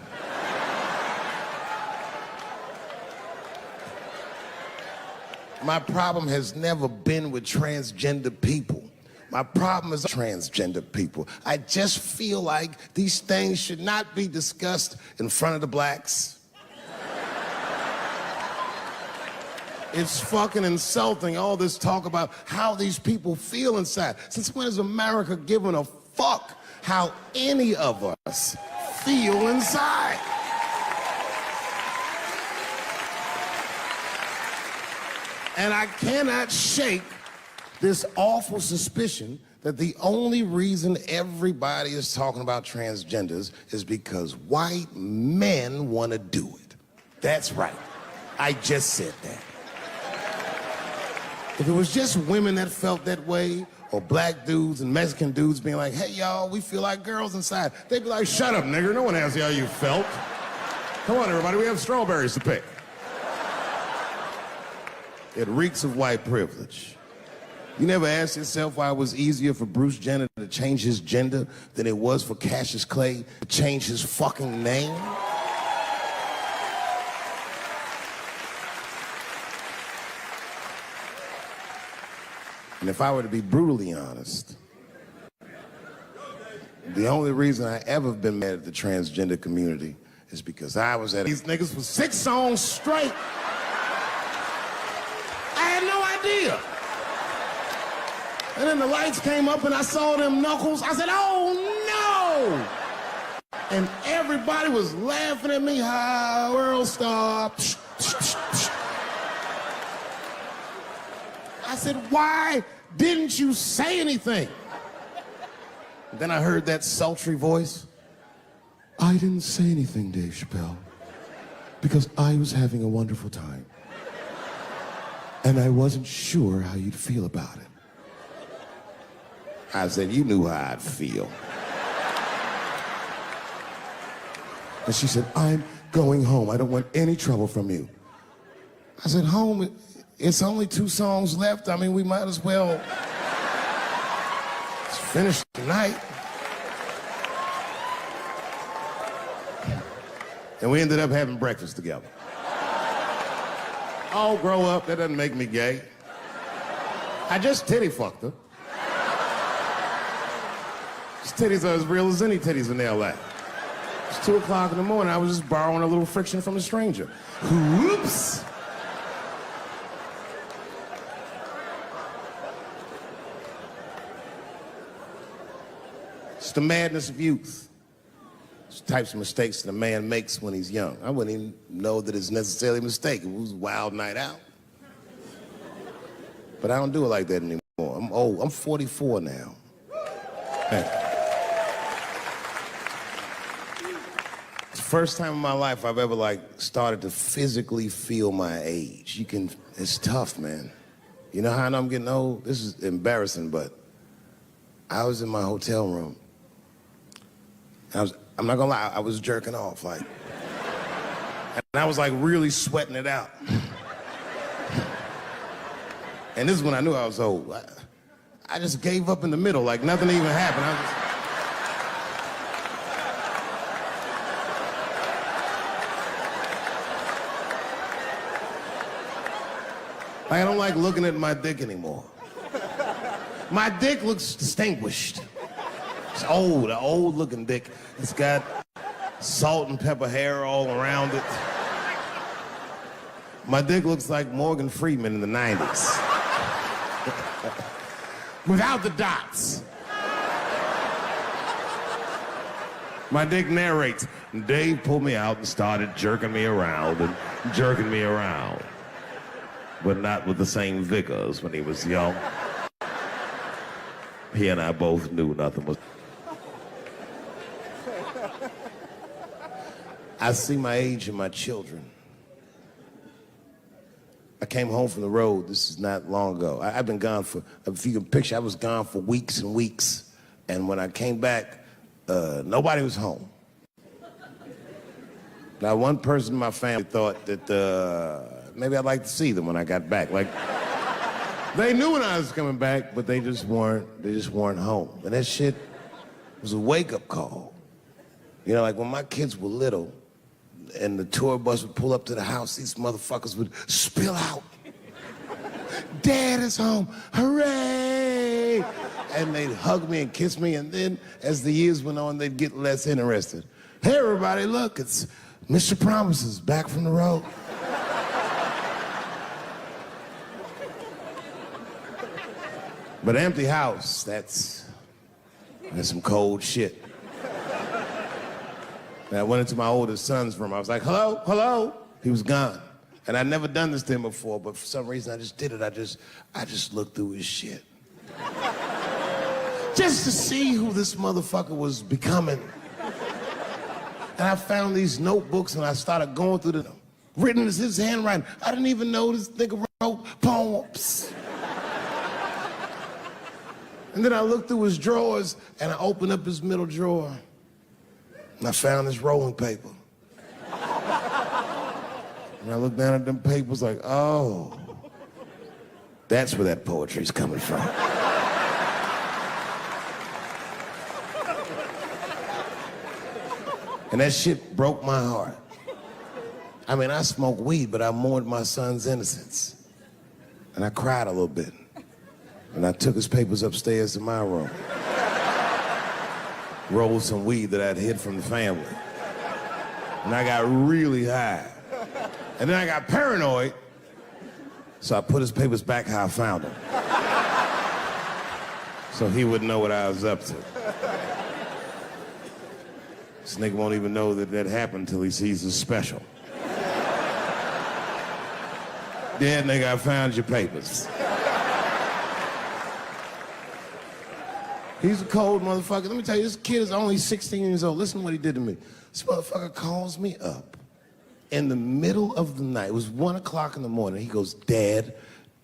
my problem has never been with transgender people. My problem is transgender people. I just feel like these things should not be discussed in front of the blacks. It's fucking insulting, all this talk about how these people feel inside. Since when has America given a fuck how any of us feel inside? And I cannot shake this awful suspicion that the only reason everybody is talking about transgenders is because white men want to do it. That's right. I just said that. If it was just women that felt that way, or black dudes and Mexican dudes being like, hey, y'all, we feel like girls inside, they'd be like, shut up, nigger. No one asked you how you felt. Come on, everybody, we have strawberries to pick. It reeks of white privilege. You never asked yourself why it was easier for Bruce Jenner to change his gender than it was for Cassius Clay to change his fucking name? And if I were to be brutally honest, the only reason I ever been mad at the transgender community is because I was at these niggas for 6 songs straight. I had no idea. And then the lights came up and I saw them knuckles. I said, oh no! And everybody was laughing at me. Hi, world star. I said, why didn't you say anything? And then I heard that sultry voice. I didn't say anything, Dave Chappelle. because I was having a wonderful time. And I wasn't sure how you'd feel about it. I said, you knew how I'd feel. And she said, I'm going home. I don't want any trouble from you. I said, home, it's only 2 songs left. I mean, we might as well finish tonight. And we ended up having breakfast together. Oh, grow up, that doesn't make me gay. I just titty fucked her. His titties are as real as any titties in L.A. It's 2 o'clock in the morning. I was just borrowing a little friction from a stranger. Whoops. It's the madness of youth. It's the types of mistakes that a man makes when he's young. I wouldn't even know that it's necessarily a mistake. It was a wild night out. But I don't do it like that anymore. I'm old. I'm 44 now. Hey. It's the first time in my life I've ever started to physically feel my age. It's tough, man. You know how I know I'm getting old? This is embarrassing, but I was in my hotel room. I'm not gonna lie, I was jerking off, and I was really sweating it out. And this is when I knew I was old. I just gave up in the middle, nothing even happened. I don't like looking at my dick anymore. My dick looks distinguished. It's old, an old looking dick. It's got salt and pepper hair all around it. My dick looks like Morgan Freeman in the 90s. Without the dots. My dick narrates. Dave pulled me out and started jerking me around and jerking me around. But not with the same vigor as when he was young. He and I both knew nothing was... I see my age in my children. I came home from the road. This is not long ago. I've been gone for, if you can picture, I was gone for weeks and weeks. And when I came back, nobody was home. Now, one person in my family thought that maybe I'd like to see them when I got back. They knew when I was coming back, but they just weren't home. And that shit was a wake-up call. You know, when my kids were little, and the tour bus would pull up to the house, these motherfuckers would spill out. Dad is home, hooray! And they'd hug me and kiss me, and then as the years went on, they'd get less interested. Hey, everybody, look, it's Mr. Promises back from the road. But empty house, that's some cold shit. And I went into my oldest son's room. I was like, hello, hello. He was gone. And I'd never done this to him before, but for some reason I just did it. I just looked through his shit. Just to see who this motherfucker was becoming. And I found these notebooks and I started going through them. Written as his handwriting. I didn't even know this nigga wrote poems. And then I looked through his drawers and I opened up his middle drawer. And I found this rolling paper. And I looked down at them papers like, oh, that's where that poetry's coming from. And that shit broke my heart. I mean, I smoked weed, but I mourned my son's innocence. And I cried a little bit. And I took his papers upstairs to my room. Rolled some weed that I'd hid from the family. And I got really high. And then I got paranoid, so I put his papers back how I found them. So he wouldn't know what I was up to. This nigga won't even know that happened until he sees the special. Yeah, nigga, I found your papers. He's a cold motherfucker. Let me tell you, this kid is only 16 years old. Listen to what he did to me. This motherfucker calls me up in the middle of the night, it was 1 o'clock in the morning, he goes, Dad,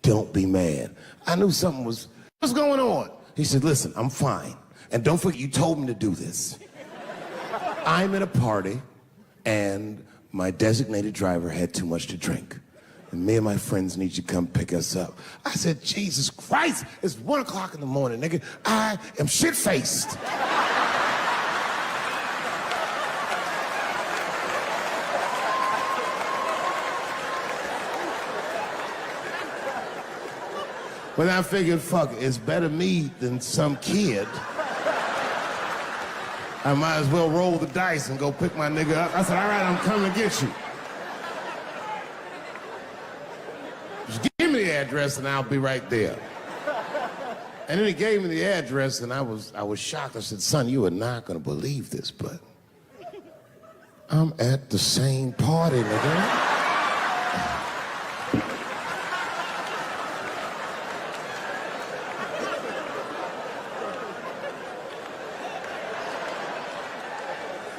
don't be mad. I knew something was, what's going on? He said, listen, I'm fine. And don't forget, you told me to do this. I'm at a party, and my designated driver had too much to drink. And me and my friends need you to come pick us up. I said, Jesus Christ, it's 1 o'clock in the morning, nigga. I am shit-faced. But I figured, fuck it, it's better me than some kid. I might as well roll the dice and go pick my nigga up. I said, all right, I'm coming to get you. Just give me the address and I'll be right there. And then he gave me the address and I was shocked. I said, son, you are not gonna believe this, but I'm at the same party, nigga.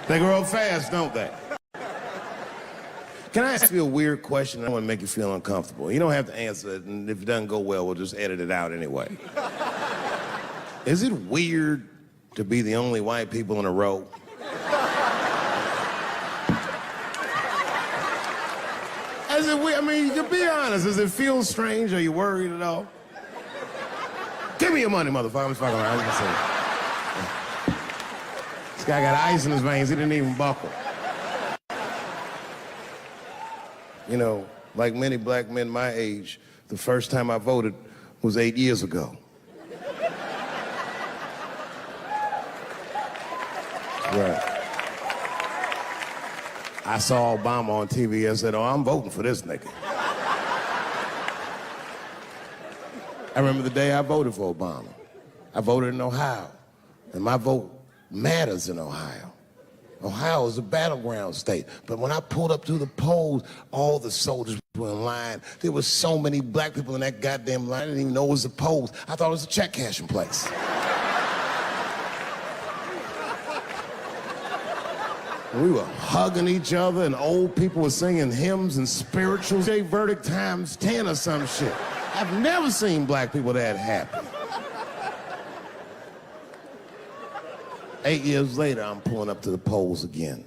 They grow up fast, don't they? Can I ask you a weird question? I don't want to make you feel uncomfortable. You don't have to answer it, and if it doesn't go well, we'll just edit it out anyway. Is it weird to be the only white people in a row? Is it weird? I mean, to be honest, does it feel strange? Are you worried at all? Give me your money, motherfucker. I'm just fucking around. I was gonna say. This guy got ice in his veins. He didn't even buckle. You know, like many black men my age, the first time I voted was 8 years ago. Right. I saw Obama on TV and said, oh, I'm voting for this nigga. I remember the day I voted for Obama. I voted in Ohio, and my vote matters in Ohio. Ohio is a battleground state. But when I pulled up to the polls, all the soldiers were in line. There were so many black people in that goddamn line, I didn't even know it was a polls. I thought it was a check cashing place. We were hugging each other, and old people were singing hymns and spirituals. They verdict times 10 or some shit. I've never seen black people that happy. 8 years later, I'm pulling up to the polls again.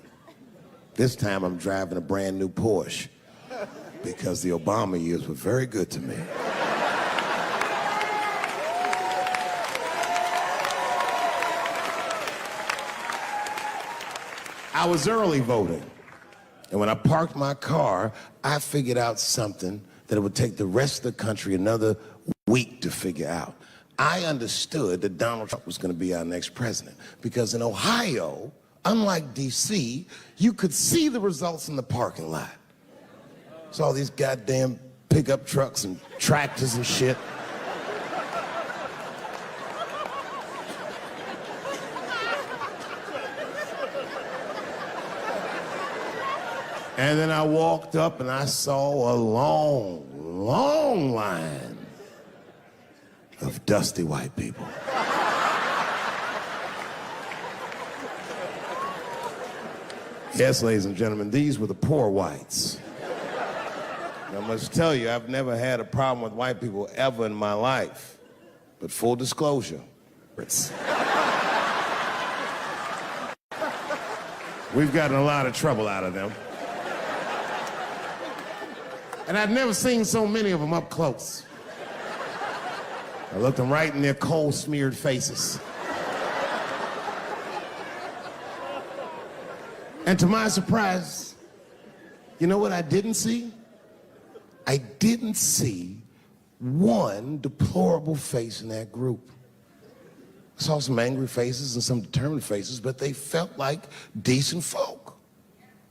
This time, I'm driving a brand new Porsche because the Obama years were very good to me. I was early voting, and when I parked my car, I figured out something that it would take the rest of the country another week to figure out. I understood that Donald Trump was going to be our next president because in Ohio, unlike D.C., you could see the results in the parking lot. Saw these goddamn pickup trucks and tractors and shit. And then I walked up and I saw a long, long line of dusty white people. Yes, ladies and gentlemen, these were the poor whites. And I must tell you, I've never had a problem with white people ever in my life. But full disclosure, we've gotten a lot of trouble out of them. And I'd never seen so many of them up close. I looked them right in their coal-smeared faces. And to my surprise, you know what I didn't see? I didn't see one deplorable face in that group. I saw some angry faces and some determined faces, but they felt like decent folk.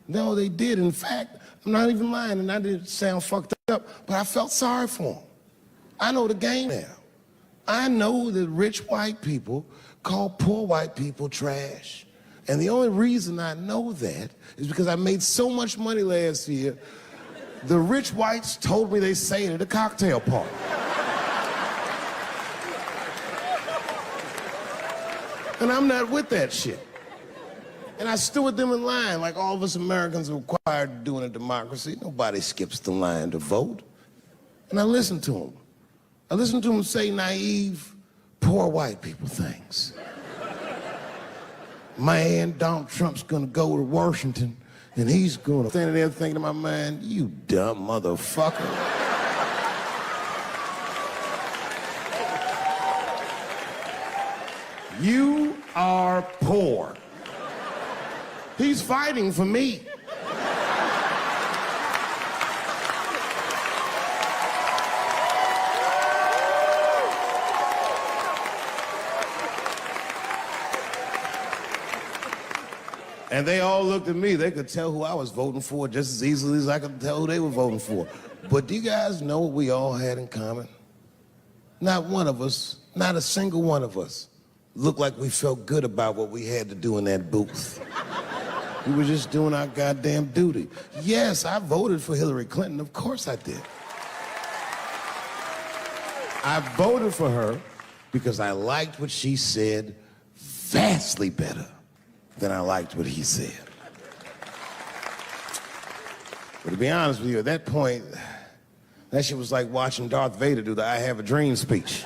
No, they did. In fact, I'm not even lying, and I didn't sound fucked up, but I felt sorry for them. I know the game now. I know that rich white people call poor white people trash. And the only reason I know that is because I made so much money last year, the rich whites told me they say it at a cocktail party. And I'm not with that shit. And I stood with them in line like all of us Americans are required to do in a democracy. Nobody skips the line to vote. And I listened to them. I listened to them say naive, poor white people things. Man, Donald Trump's gonna go to Washington and he's gonna stand there thinking to my mind, you dumb motherfucker. You are poor. He's fighting for me. And they all looked at me. They could tell who I was voting for just as easily as I could tell who they were voting for. But do you guys know what we all had in common? Not one of us, not a single one of us, looked like we felt good about what we had to do in that booth. We were just doing our goddamn duty. Yes, I voted for Hillary Clinton. Of course I did. I voted for her because I liked what she said vastly better than I liked what he said. But to be honest with you, at that point, that shit was like watching Darth Vader do the I Have a Dream speech.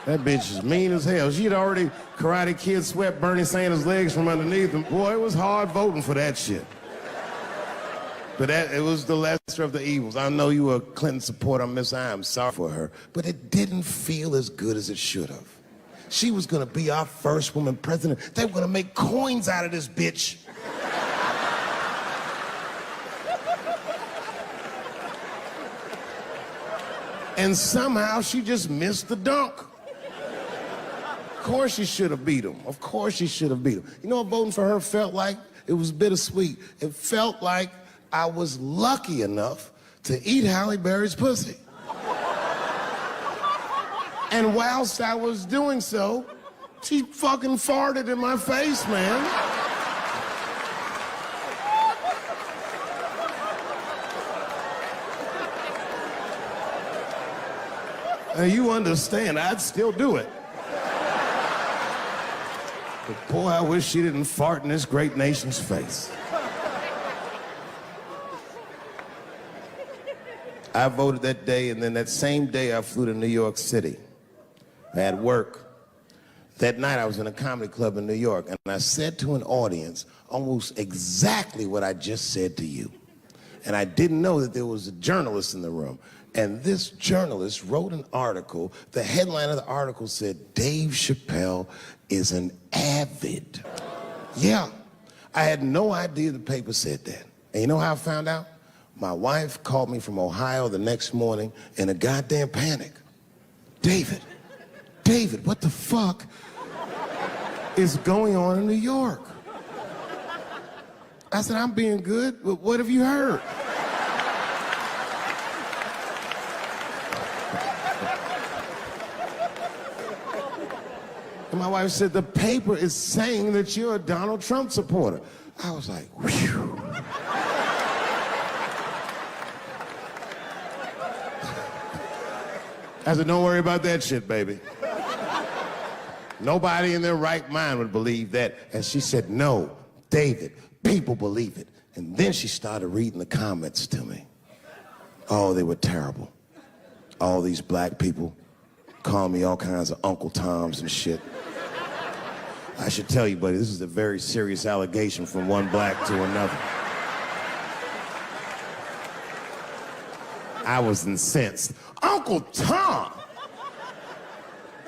That bitch is mean as hell. She'd already Karate Kid swept Bernie Sanders' legs from underneath him. Boy, it was hard voting for that shit. But it was the lesser of the evils. I know you were a Clinton supporter, Miss I am sorry for her, but it didn't feel as good as it should have. She was gonna be our first woman president. They were gonna make coins out of this bitch. And somehow she just missed the dunk. Of course she should have beat him. Of course she should have beat him. You know what voting for her felt like? It was bittersweet. It felt like I was lucky enough to eat Halle Berry's pussy. And whilst I was doing so, she fucking farted in my face, man. Now you understand, I'd still do it. But boy, I wish she didn't fart in this great nation's face. I voted that day, and then that same day I flew to New York City. I had work. That night I was in a comedy club in New York, and I said to an audience almost exactly what I just said to you. And I didn't know that there was a journalist in the room. And this journalist wrote an article. The headline of the article said, Dave Chappelle is an avid. Yeah, I had no idea the paper said that. And you know how I found out? My wife called me from Ohio the next morning in a goddamn panic. David, what the fuck is going on in New York? I said, I'm being good, but what have you heard? And my wife said, the paper is saying that you're a Donald Trump supporter. I was like, whew. I said, don't worry about that shit, baby. Nobody in their right mind would believe that. And she said, no, David, people believe it. And then she started reading the comments to me. Oh, they were terrible. All these black people calling me all kinds of Uncle Toms and shit. I should tell you, buddy, this is a very serious allegation from one black to another. I was incensed. Uncle Tom?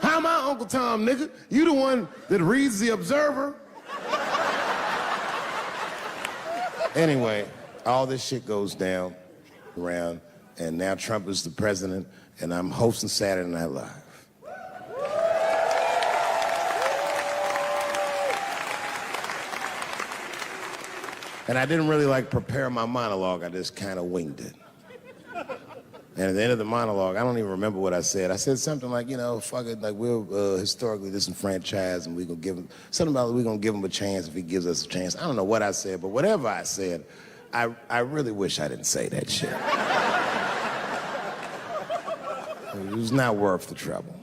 How am I Uncle Tom, nigga? You the one that reads The Observer? Anyway, all this shit goes down around, and now Trump is the president, and I'm hosting Saturday Night Live. And I didn't really prepare my monologue. I just kind of winged it. And at the end of the monologue, I don't even remember what I said. I said something like, fuck it, we're historically disenfranchised, and we're gonna give him, something about we're gonna give him a chance if he gives us a chance. I don't know what I said, but whatever I said, I really wish I didn't say that shit. It was not worth the trouble.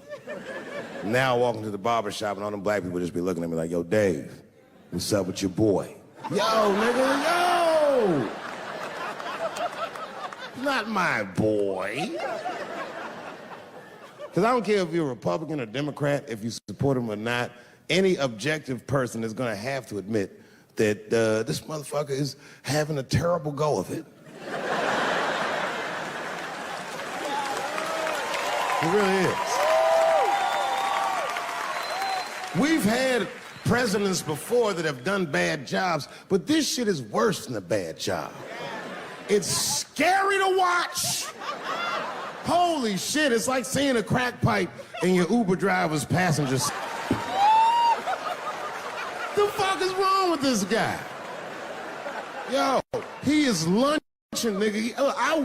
Now I walk into the barber shop and all them black people just be looking at me like, yo, Dave, what's up with your boy? Yo, nigga, yo! Not my boy. Because I don't care if you're a Republican or Democrat, if you support him or not, any objective person is gonna have to admit that this motherfucker is having a terrible go of it. It really is. We've had presidents before that have done bad jobs, but this shit is worse than a bad job. It's scary to watch. Holy shit, it's like seeing a crack pipe in your Uber driver's passengers. The fuck is wrong with this guy? Yo, he is lunching, nigga. I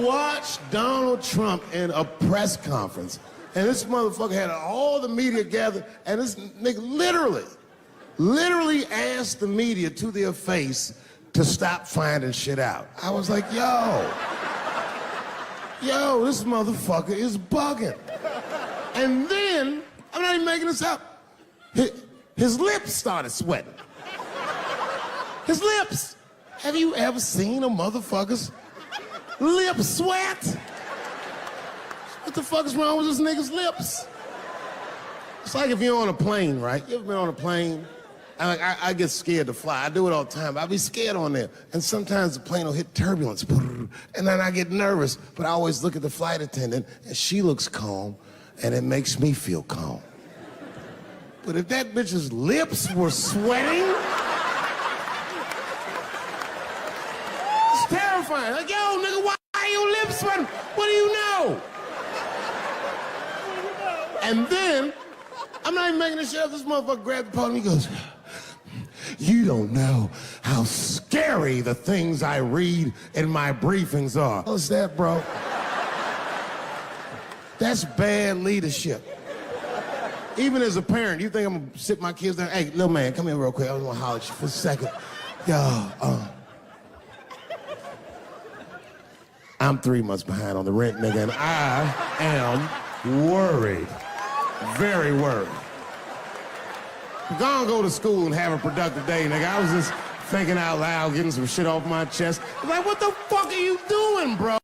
watched Donald Trump in a press conference, and this motherfucker had all the media gathered, and this nigga literally asked the media to their face to stop finding shit out. I was like, yo, this motherfucker is bugging. And then, I'm not even making this up, his lips started sweating. His lips. Have you ever seen a motherfucker's lip sweat? What the fuck is wrong with this nigga's lips? It's like if you're on a plane, right? You ever been on a plane? I get scared to fly. I do it all the time. I be scared on there. And sometimes the plane will hit turbulence. And then I get nervous. But I always look at the flight attendant, and she looks calm, and it makes me feel calm. But if that bitch's lips were sweating, it's terrifying. Like, yo, nigga, why are your lips sweating? What do you know? And then, I'm not even making this shit up. This motherfucker grabbed the podium, he goes, you don't know how scary the things I read in my briefings are. What's that, bro? That's bad leadership. Even as a parent, you think I'm gonna sit my kids down? Hey, little man, come here real quick. I was gonna holler at you for a second. Yo, I'm 3 months behind on the rent, nigga, and I am worried. Very worried. Go to school and have a productive day, nigga. I was just thinking out loud, getting some shit off my chest. I'm like, what the fuck are you doing, bro?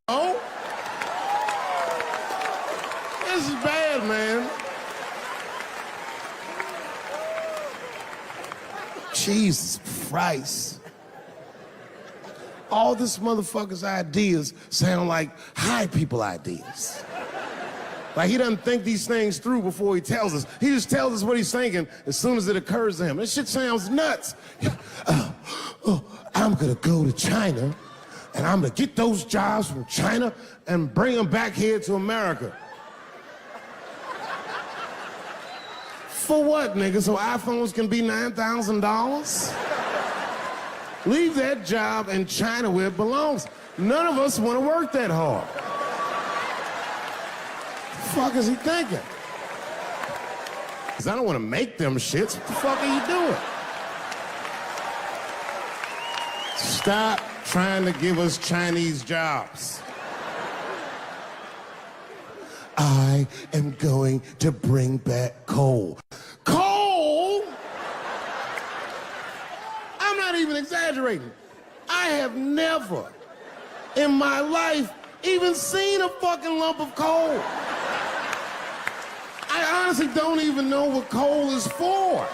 This is bad, man. Jesus Christ. All this motherfucker's ideas sound like high people ideas. Like he doesn't think these things through before he tells us. He just tells us what he's thinking as soon as it occurs to him. This shit sounds nuts. I'm gonna go to China and I'm gonna get those jobs from China and bring them back here to America. For what, nigga? So iPhones can be $9,000? Leave that job in China where it belongs. None of us want to work that hard. What the fuck is he thinking? Because I don't want to make them shits. What the fuck are you doing? Stop trying to give us Chinese jobs. I am going to bring back coal. Coal? I'm not even exaggerating. I have never in my life even seen a fucking lump of coal. I honestly don't even know what coal is for.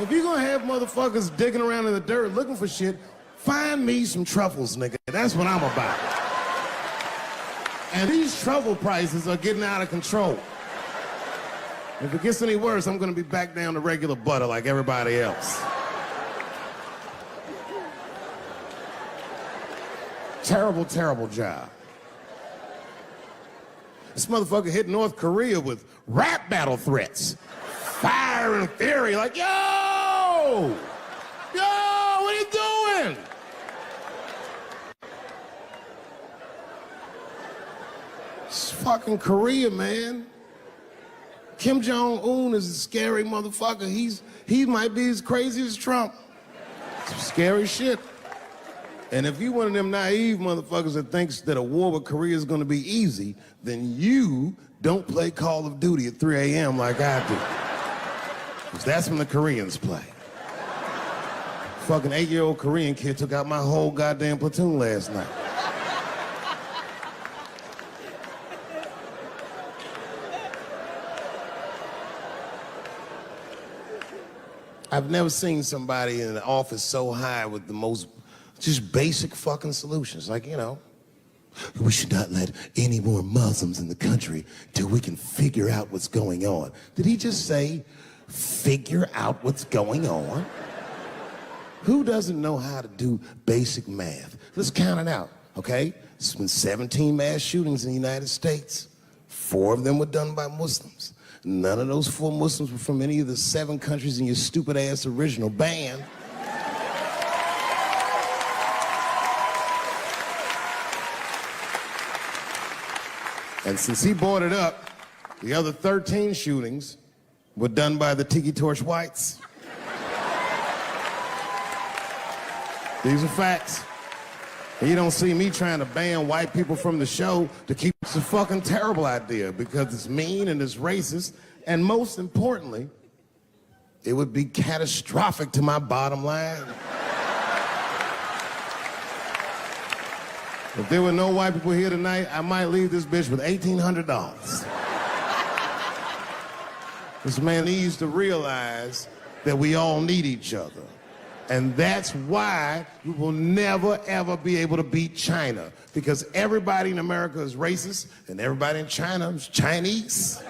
If you're gonna have motherfuckers digging around in the dirt looking for shit, find me some truffles, nigga. That's what I'm about. And these truffle prices are getting out of control. If it gets any worse, I'm gonna be back down to regular butter like everybody else. Terrible, terrible job. This motherfucker hit North Korea with rap battle threats. Fire and fury, like, yo! Yo, what are you doing? It's fucking Korea, man. Kim Jong-un is a scary motherfucker. He might be as crazy as Trump. Some scary shit. And if you one of them naive motherfuckers that thinks that a war with Korea is gonna be easy, then you don't play Call of Duty at 3 a.m. like I do. Because that's when the Koreans play. Fucking 8-year-old Korean kid took out my whole goddamn platoon last night. I've never seen somebody in an office so high with the most just basic fucking solutions. Like, you know, we should not let any more Muslims in the country till we can figure out what's going on. Did he just say, figure out what's going on? Who doesn't know how to do basic math? Let's count it out, okay? There's been 17 mass shootings in the United States. 4 of them were done by Muslims. None of those 4 Muslims were from any of the 7 countries in your stupid ass original band. And since he brought it up, the other 13 shootings were done by the Tiki Torch Whites. These are facts. And you don't see me trying to ban white people from the show to keep it's a fucking terrible idea because it's mean and it's racist. And most importantly, it would be catastrophic to my bottom line. If there were no white people here tonight, I might leave this bitch with $1,800. This man needs to realize that we all need each other. And that's why we will never, ever be able to beat China. Because everybody in America is racist, and everybody in China is Chinese.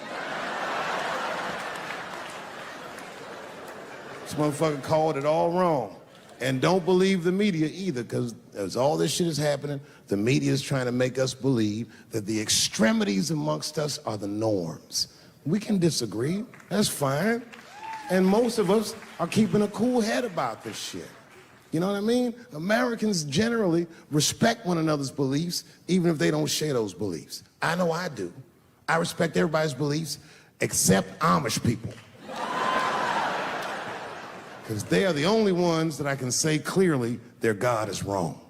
This motherfucker called it all wrong. And don't believe the media either, because as all this shit is happening, the media is trying to make us believe that the extremities amongst us are the norms. We can disagree, that's fine. And most of us are keeping a cool head about this shit. You know what I mean? Americans generally respect one another's beliefs, even if they don't share those beliefs. I know I do. I respect everybody's beliefs, except Amish people. Because they are the only ones that I can say clearly their God is wrong.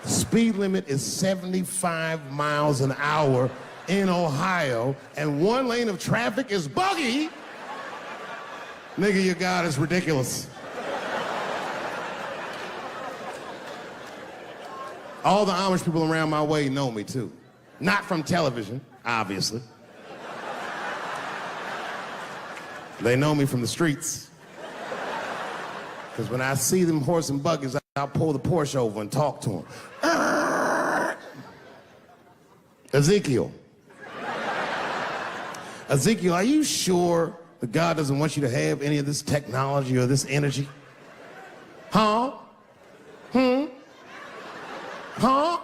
The speed limit is 75 miles an hour in Ohio, and 1 lane of traffic is buggy. Nigga, your God is ridiculous. All the Amish people around my way know me too. Not from television, obviously. They know me from the streets. Because when I see them horse and buggies, I'll pull the Porsche over and talk to them. Ezekiel. Ezekiel, are you sure that God doesn't want you to have any of this technology or this energy? Huh? Huh?